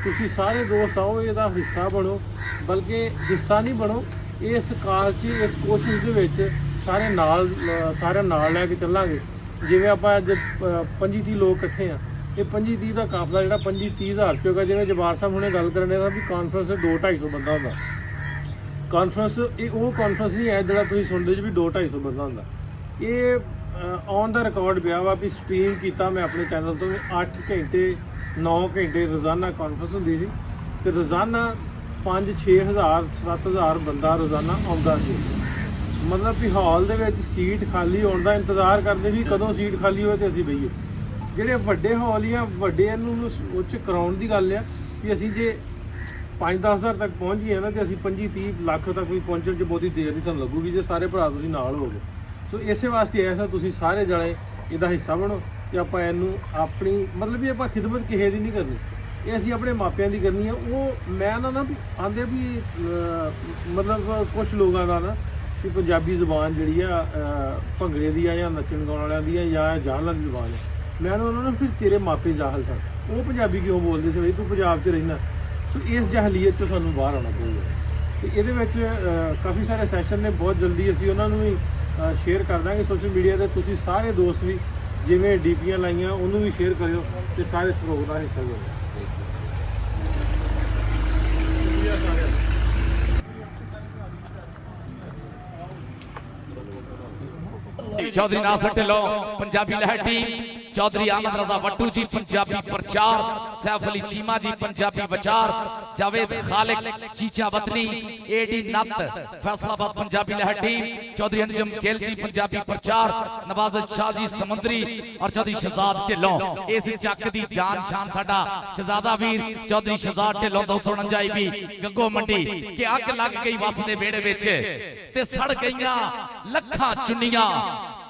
ਤੁਸੀਂ ਸਾਰੇ ਦੋਸਤ ਆਓ, ਇਹਦਾ ਹਿੱਸਾ ਬਣੋ, ਬਲਕਿ ਹਿੱਸਾ ਨਹੀਂ ਬਣੋ, ਇਸ ਕਾਰਜ 'ਚ, ਇਸ ਕੋਸ਼ਿਸ਼ ਦੇ ਵਿੱਚ ਸਾਰਿਆਂ ਨਾਲ ਲੈ ਕੇ ਚੱਲਾਂਗੇ। ਜਿਵੇਂ ਆਪਾਂ ਅੱਜ 25-30 ਲੋਕ ਇਕੱਠੇ ਆ, ਇਹ 25-30 ਦਾ ਕਾਫਲਾ ਜਿਹੜਾ 25-30 ਹਜ਼ਾਰ ਚੋਂ, ਜਿਵੇਂ ਜਵਾਰ ਸਾਹਿਬ ਹੁਣੇ ਗੱਲ ਕਰਨ ਦਾ ਵੀ ਕਾਨਫਰੰਸ 'ਚ 200-250 ਬੰਦਾ ਹੁੰਦਾ। ਕਾਨਫਰੰਸ ਇਹ ਉਹ ਕਾਨਫਰੰਸ ਨਹੀਂ ਹੈ ਜਿਹੜਾ ਤੁਸੀਂ ਸੁਣਦੇ ਜੀ ਵੀ 200-250 ਬੰਦਾ ਹੁੰਦਾ। ਇਹ ਔਨ ਦਾ ਰਿਕਾਰਡ ਪਿਆ ਵਾ ਵੀ ਸਟ੍ਰੀਮ ਕੀਤਾ ਮੈਂ ਆਪਣੇ ਚੈਨਲ ਤੋਂ 8 ਘੰਟੇ 9 ਘੰਟੇ ਰੋਜ਼ਾਨਾ ਕਾਨਫਰੰਸ ਹੁੰਦੀ ਸੀ ਤੇ ਰੋਜ਼ਾਨਾ 5-6 ਹਜ਼ਾਰ 7,000 ਬੰਦਾ ਰੋਜ਼ਾਨਾ ਆਉਂਦਾ ਸੀ। ਮਤਲਬ ਵੀ ਹਾਲ ਦੇ ਵਿੱਚ ਸੀਟ ਖਾਲੀ ਹੋਣ ਦਾ ਇੰਤਜ਼ਾਰ ਕਰਦੇ ਵੀ ਕਦੋਂ ਸੀਟ ਖਾਲੀ ਹੋਵੇ ਤੇ ਅਸੀਂ ਬਈਏ। ਜਿਹੜੇ ਵੱਡੇ ਹਾਲ ਜਾਂ ਵੱਡੇ ਇਹਨੂੰ ਉਹ 'ਚ ਕਰਾਉਣ ਦੀ ਗੱਲ ਆ ਵੀ ਅਸੀਂ ਜੇ 5-10 ਹਜ਼ਾਰ ਤੱਕ ਪਹੁੰਚ ਗਏ ਨਾ ਤੇ ਅਸੀਂ 25-30 ਲੱਖ ਤੱਕ ਵੀ ਪਹੁੰਚਣ 'ਚ ਬਹੁਤੀ ਦੇਰ ਨਹੀਂ ਸਾਨੂੰ ਲੱਗੂਗੀ ਜੇ ਸਾਰੇ ਭਰਾ ਤੁਸੀਂ ਨਾਲ ਹੋਗੇ। ਸੋ ਇਸੇ ਵਾਸਤੇ ਐਸਾ ਤੁਸੀਂ ਸਾਰੇ ਜਣੇ ਇਹਦਾ ਹਿੱਸਾ ਬਣੋ ਕਿ ਆਪਾਂ ਇਹਨੂੰ ਆਪਣੀ ਮਤਲਬ ਵੀ ਆਪਾਂ ਖਿਦਮਤ ਕਿਸੇ ਦੀ ਨਹੀਂ ਕਰਨੀ, ਇਹ ਅਸੀਂ ਆਪਣੇ ਮਾਪਿਆਂ ਦੀ ਕਰਨੀ ਹੈ। ਉਹ ਮੈਂ ਨਾ ਵੀ ਆਂਦੇ ਵੀ ਮਤਲਬ ਕੁਝ ਲੋਕਾਂ ਦਾ ਨਾ ਵੀ ਪੰਜਾਬੀ ਜ਼ੁਬਾਨ ਜਿਹੜੀ ਆ ਭੰਗੜੇ ਦੀ ਆ ਜਾਂ ਨੱਚਣ ਗਾਉਣ ਵਾਲਿਆਂ ਦੀ ਆ ਜਾਂ ਜਾਹਲਾਂ ਦੀ ਜ਼ੁਬਾਨ ਹੈ। ਮੈਂ ਉਹਨਾਂ ਨੂੰ ਫਿਰ ਤੇਰੇ ਮਾਪੇ ਜਾਹਲ ਸਨ, ਉਹ ਪੰਜਾਬੀ ਕਿਉਂ ਬੋਲਦੇ ਸੀ ਬਈ ਤੂੰ ਪੰਜਾਬ 'ਚ ਰਹਿਣਾ। ਸੋ ਇਸ ਜਾਹਲੀਅਤ 'ਚੋਂ ਸਾਨੂੰ ਬਾਹਰ ਆਉਣਾ ਪਊਗਾ ਤੇ ਇਹਦੇ ਵਿੱਚ ਕਾਫੀ ਸਾਰੇ ਸੈਸ਼ਨ ਨੇ, ਬਹੁਤ ਜਲਦੀ ਅਸੀਂ ਉਹਨਾਂ ਨੂੰ ਵੀ ਸ਼ੇਅਰ ਕਰ ਦਾਂਗੇ ਸੋਸ਼ਲ ਮੀਡੀਆ ਤੇ। ਤੁਸੀਂ ਸਾਰੇ ਦੋਸਤ ਵੀ ਜਿਵੇਂ ਡੀਪੀਆਂ ਲਾਈਆਂ ਉਹਨੂੰ ਵੀ ਸ਼ੇਅਰ ਕਰਿਓ ਤੇ ਸਾਰੇ ਪ੍ਰੋਗਰਾਮ ਦਾ ਹਿੱਸਾ ਲਿਓ। चौधरी नासर ढिल्लों पंजाबी लहर टीम चौधरी अहमद रजा वट्टू जी पंजाबी प्रचार, सैफ अली चीमा जी पंजाबी विचार, जावेद खालिक चीचा वतनी, एडी नत फैसलाबाद पंजाबी लहर टीम, चौधरी अंजुम गिल जी पंजाबी प्रचार, नवाज शाह जी समुंदरी और चौधरी शहजाद ढिल्लों। इस चक दी जान शान साडा शहजादा वीर चौधरी शहजाद ढिल्लों 249 भी गंगो मंडी कि अग लग गई वस दे बेड़े विच ते सड़ गईयां लखां चुन्नियां,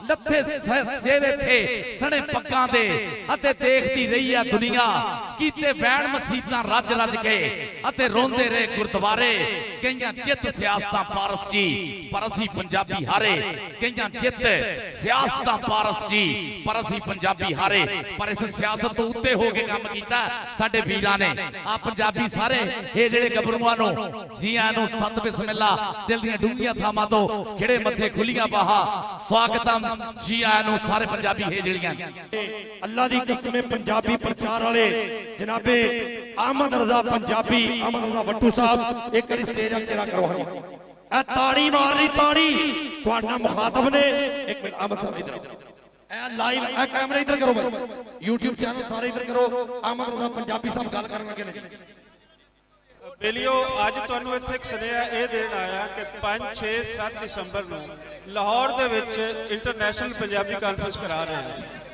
लथे सेवे थे सने पक्कां दे अते देखदी रही है दुनिया, कीते बैण मसीतां रज रज के अते रोंदे रहे गुरुद्वारे, गईयां जित सियासतां पारस जी पर असीं पंजाबी हारे, गईयां जित सियासतां पारस जी पर असीं पंजाबी हारे। पर इस सियासत तो उत्ते हो के काम कीता साडे वीरां ने। आ पंजाबी सारे ये जेड़े गबरूआं नूं जी आयां नूं सत बिस्मिल्ला दिल दीआं डूंघीआं थावां तो खिड़े मथे खुलीआं बाहां स्वागतम जी आयां नूं सारे पंजाबी है जेड़ियां। अल्लाह दी कसम पंजाबी प्रचार वाले जनाबे अहमद रजा पंजाबी अहमद रजा वट्टू साहब एक बार स्टेज पर चेहरा करो ए ताड़ी मार रही ताड़ी तुहाडा मुखातब ने। एक मिनट अहमद साहब इधर ए लाइव ए कैमरा इधर करो भाई, YouTube चैनल सारे इधर करो। अहमद रजा पंजाबी साहब गल करन लगे ने। बेलियो ਅੱਜ ਤੁਹਾਨੂੰ ਇੱਥੇ ਇੱਕ ਸੁਨੇਹਾ ਇਹ ਦੇਣ ਆਇਆ ਕਿ 5 6 7 ਦਸੰਬਰ ਨੂੰ ਲਾਹੌਰ ਦੇ ਵਿੱਚ ਇੰਟਰਨੈਸ਼ਨਲ ਪੰਜਾਬੀ ਕਾਨਫਰੰਸ ਕਰਾ ਰਹੇ ਹਾਂ।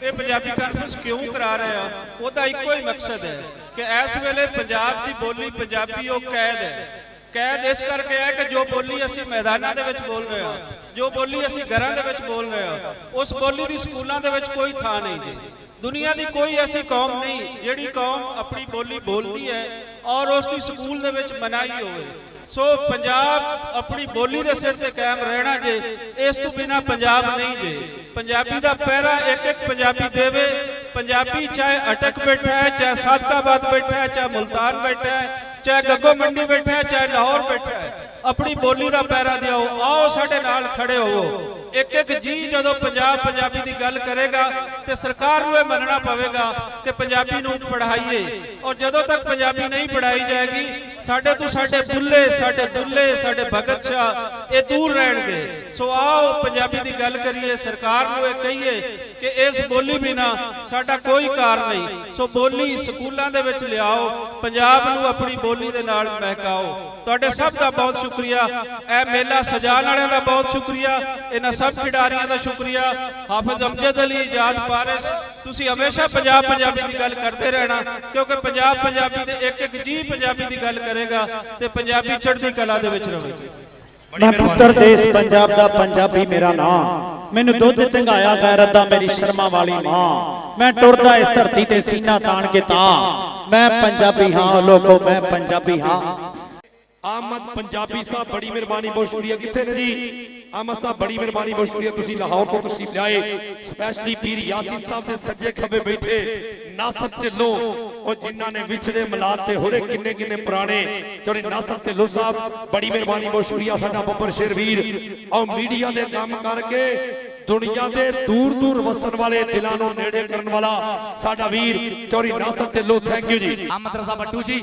ਇਹ ਪੰਜਾਬੀ ਕਾਨਫਰੰਸ ਕਿਉਂ ਕਰਾ ਰਹੇ ਆ, ਉਹਦਾ ਇੱਕੋ ਹੀ ਮਕਸਦ ਹੈ ਕਿ ਇਸ ਵੇਲੇ ਪੰਜਾਬ ਦੀ ਬੋਲੀ ਪੰਜਾਬੀ ਉਹ ਕੈਦ ਹੈ। ਕੈਦ ਇਸ ਕਰਕੇ ਹੈ ਕਿ ਜੋ ਬੋਲੀ ਅਸੀਂ ਮੈਦਾਨਾਂ ਦੇ ਵਿੱਚ ਬੋਲ ਰਹੇ ਹਾਂ, ਜੋ ਬੋਲੀ ਅਸੀਂ ਘਰਾਂ ਦੇ ਵਿੱਚ ਬੋਲ ਰਹੇ ਹਾਂ, ਉਸ ਬੋਲੀ ਦੀ ਸਕੂਲਾਂ ਦੇ ਵਿੱਚ ਕੋਈ ਥਾਂ ਨਹੀਂ ਜੀ। दुनिया की कोई ऐसी कौम नहीं जिहड़ी कौम अपनी बोली बोलती है और उसकी स्कूल दे विच मनाई होवे। सो पंजाब अपनी बोली दे सिर ते कायम रहना जे, इस तो बिना पंजाब नहीं जे। पंजाबी दा पहरा एक एक पंजाबी देवे। पंजाबी चाहे अटक बैठा है, चाहे सादकाबाद बैठा है, चाहे मुल्तान बैठा है, चाहे गग्गो मंडी बैठा है, चाहे लाहौर बैठा है, अपनी बोली का पैरा दिओ। आओ साडे नाल खड़े होवो। एक एक जी जो पंजाब पंजाबी की गल करेगा तो सरकार को मनना पवेगा कि पंजाबी नूं पढ़ाइए, और जदों तक पंजाबी नहीं पढ़ाई जाएगी साडे तो साडे बुल्ले साडे दुल्ले साडे भगत शाह ये दूर रहणगे। सो आओ पंजाबी की गल करिए, सरकार को कहिए कि इस बोली बिना साडा कोई कार नहीं। सो बोली स्कूलों दे विच लिआओ, पंजाब नूं अपनी बोली दे नाल महकाओ। तुहाडे सब का बहुत शुक्रिया, ए मेला सजाण वालिआं दा बहुत शुक्रिया, इन्हां सब खिडारियों का शुक्रिया। हाफिज अमजद अली आजाद पारिस, तुसी हमेशा पंजाब पंजाबी की गल करते रहना, क्योंकि पंजाब पंजाबी दे एक एक जी पंजाबी की गल करेगा ते पंजाबी चढ़दी कला दे विच रवेगी। मैं पुत्र देश पंजाब दा पंजाबी मेरा नाम, मैनू दुध चंगाया गैरत दा मेरी शर्मा वाली मां, मैं टुरदा इस धरती ते सीना तान के तां, मैं पंजाबी हां लोगो मैं पंजाबी हां। अहमद पंजाबी साहब बड़ी मेहरबानी बहुत शुक्रिया। कितने ने जी अहमद साहब बड़ी मेहरबानी बहुत शुक्रिया, तुसी लाहौर तो तशरीफ लाए। स्पेशली पीर यासीन साहब ने सज्जे खब्बे बैठे नासर ढिल्लों और जिन्हां ने विछड़े मिलाद ते होरे किन्ने किन्ने पुराने चौधरी नासर ढिल्लों साहब बड़ी मेहरबानी बहुत शुक्रिया। साडा बब्बर शेरवीर और मीडिया दे काम करके दुनिया दे दूर दूर वसन वाले दिलां नूं नेड़े करन वाला साडा वीर चौधरी नासर ढिल्लों, थैंक यू जी। अहमद रजा वट्टू जी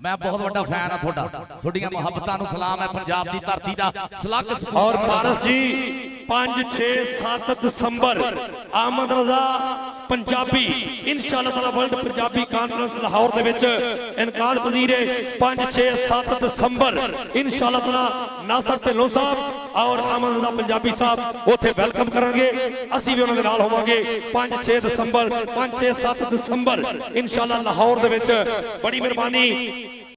मैं बहुत बड़ा फैन हाँ थोड़ा, थोड़ियां मुहब्बतां नूं सलाम है पंजाब दी धरती दा सलाक। और पारस जी 5 6 7 दिसंबर अहमद रजा पंजाबी इंशाअल्लाह ताला वर्ल्ड पंजाबी कॉन्फ्रेंस लाहौर दे विच इनकाल पजीर है। 5 6 7 दिसंबर इंशाअल्लाह ताला नासर ढिल्लों साहब और अहमद रजा पंजाबी साहब उथे वेलकम करेंगे, असीं भी उन्हां दे नाल होवांगे। 5 6 दिसंबर 5 6 7 दिसंबर इंशाअल्लाह लाहौर दे विच बड़ी मेहरबानी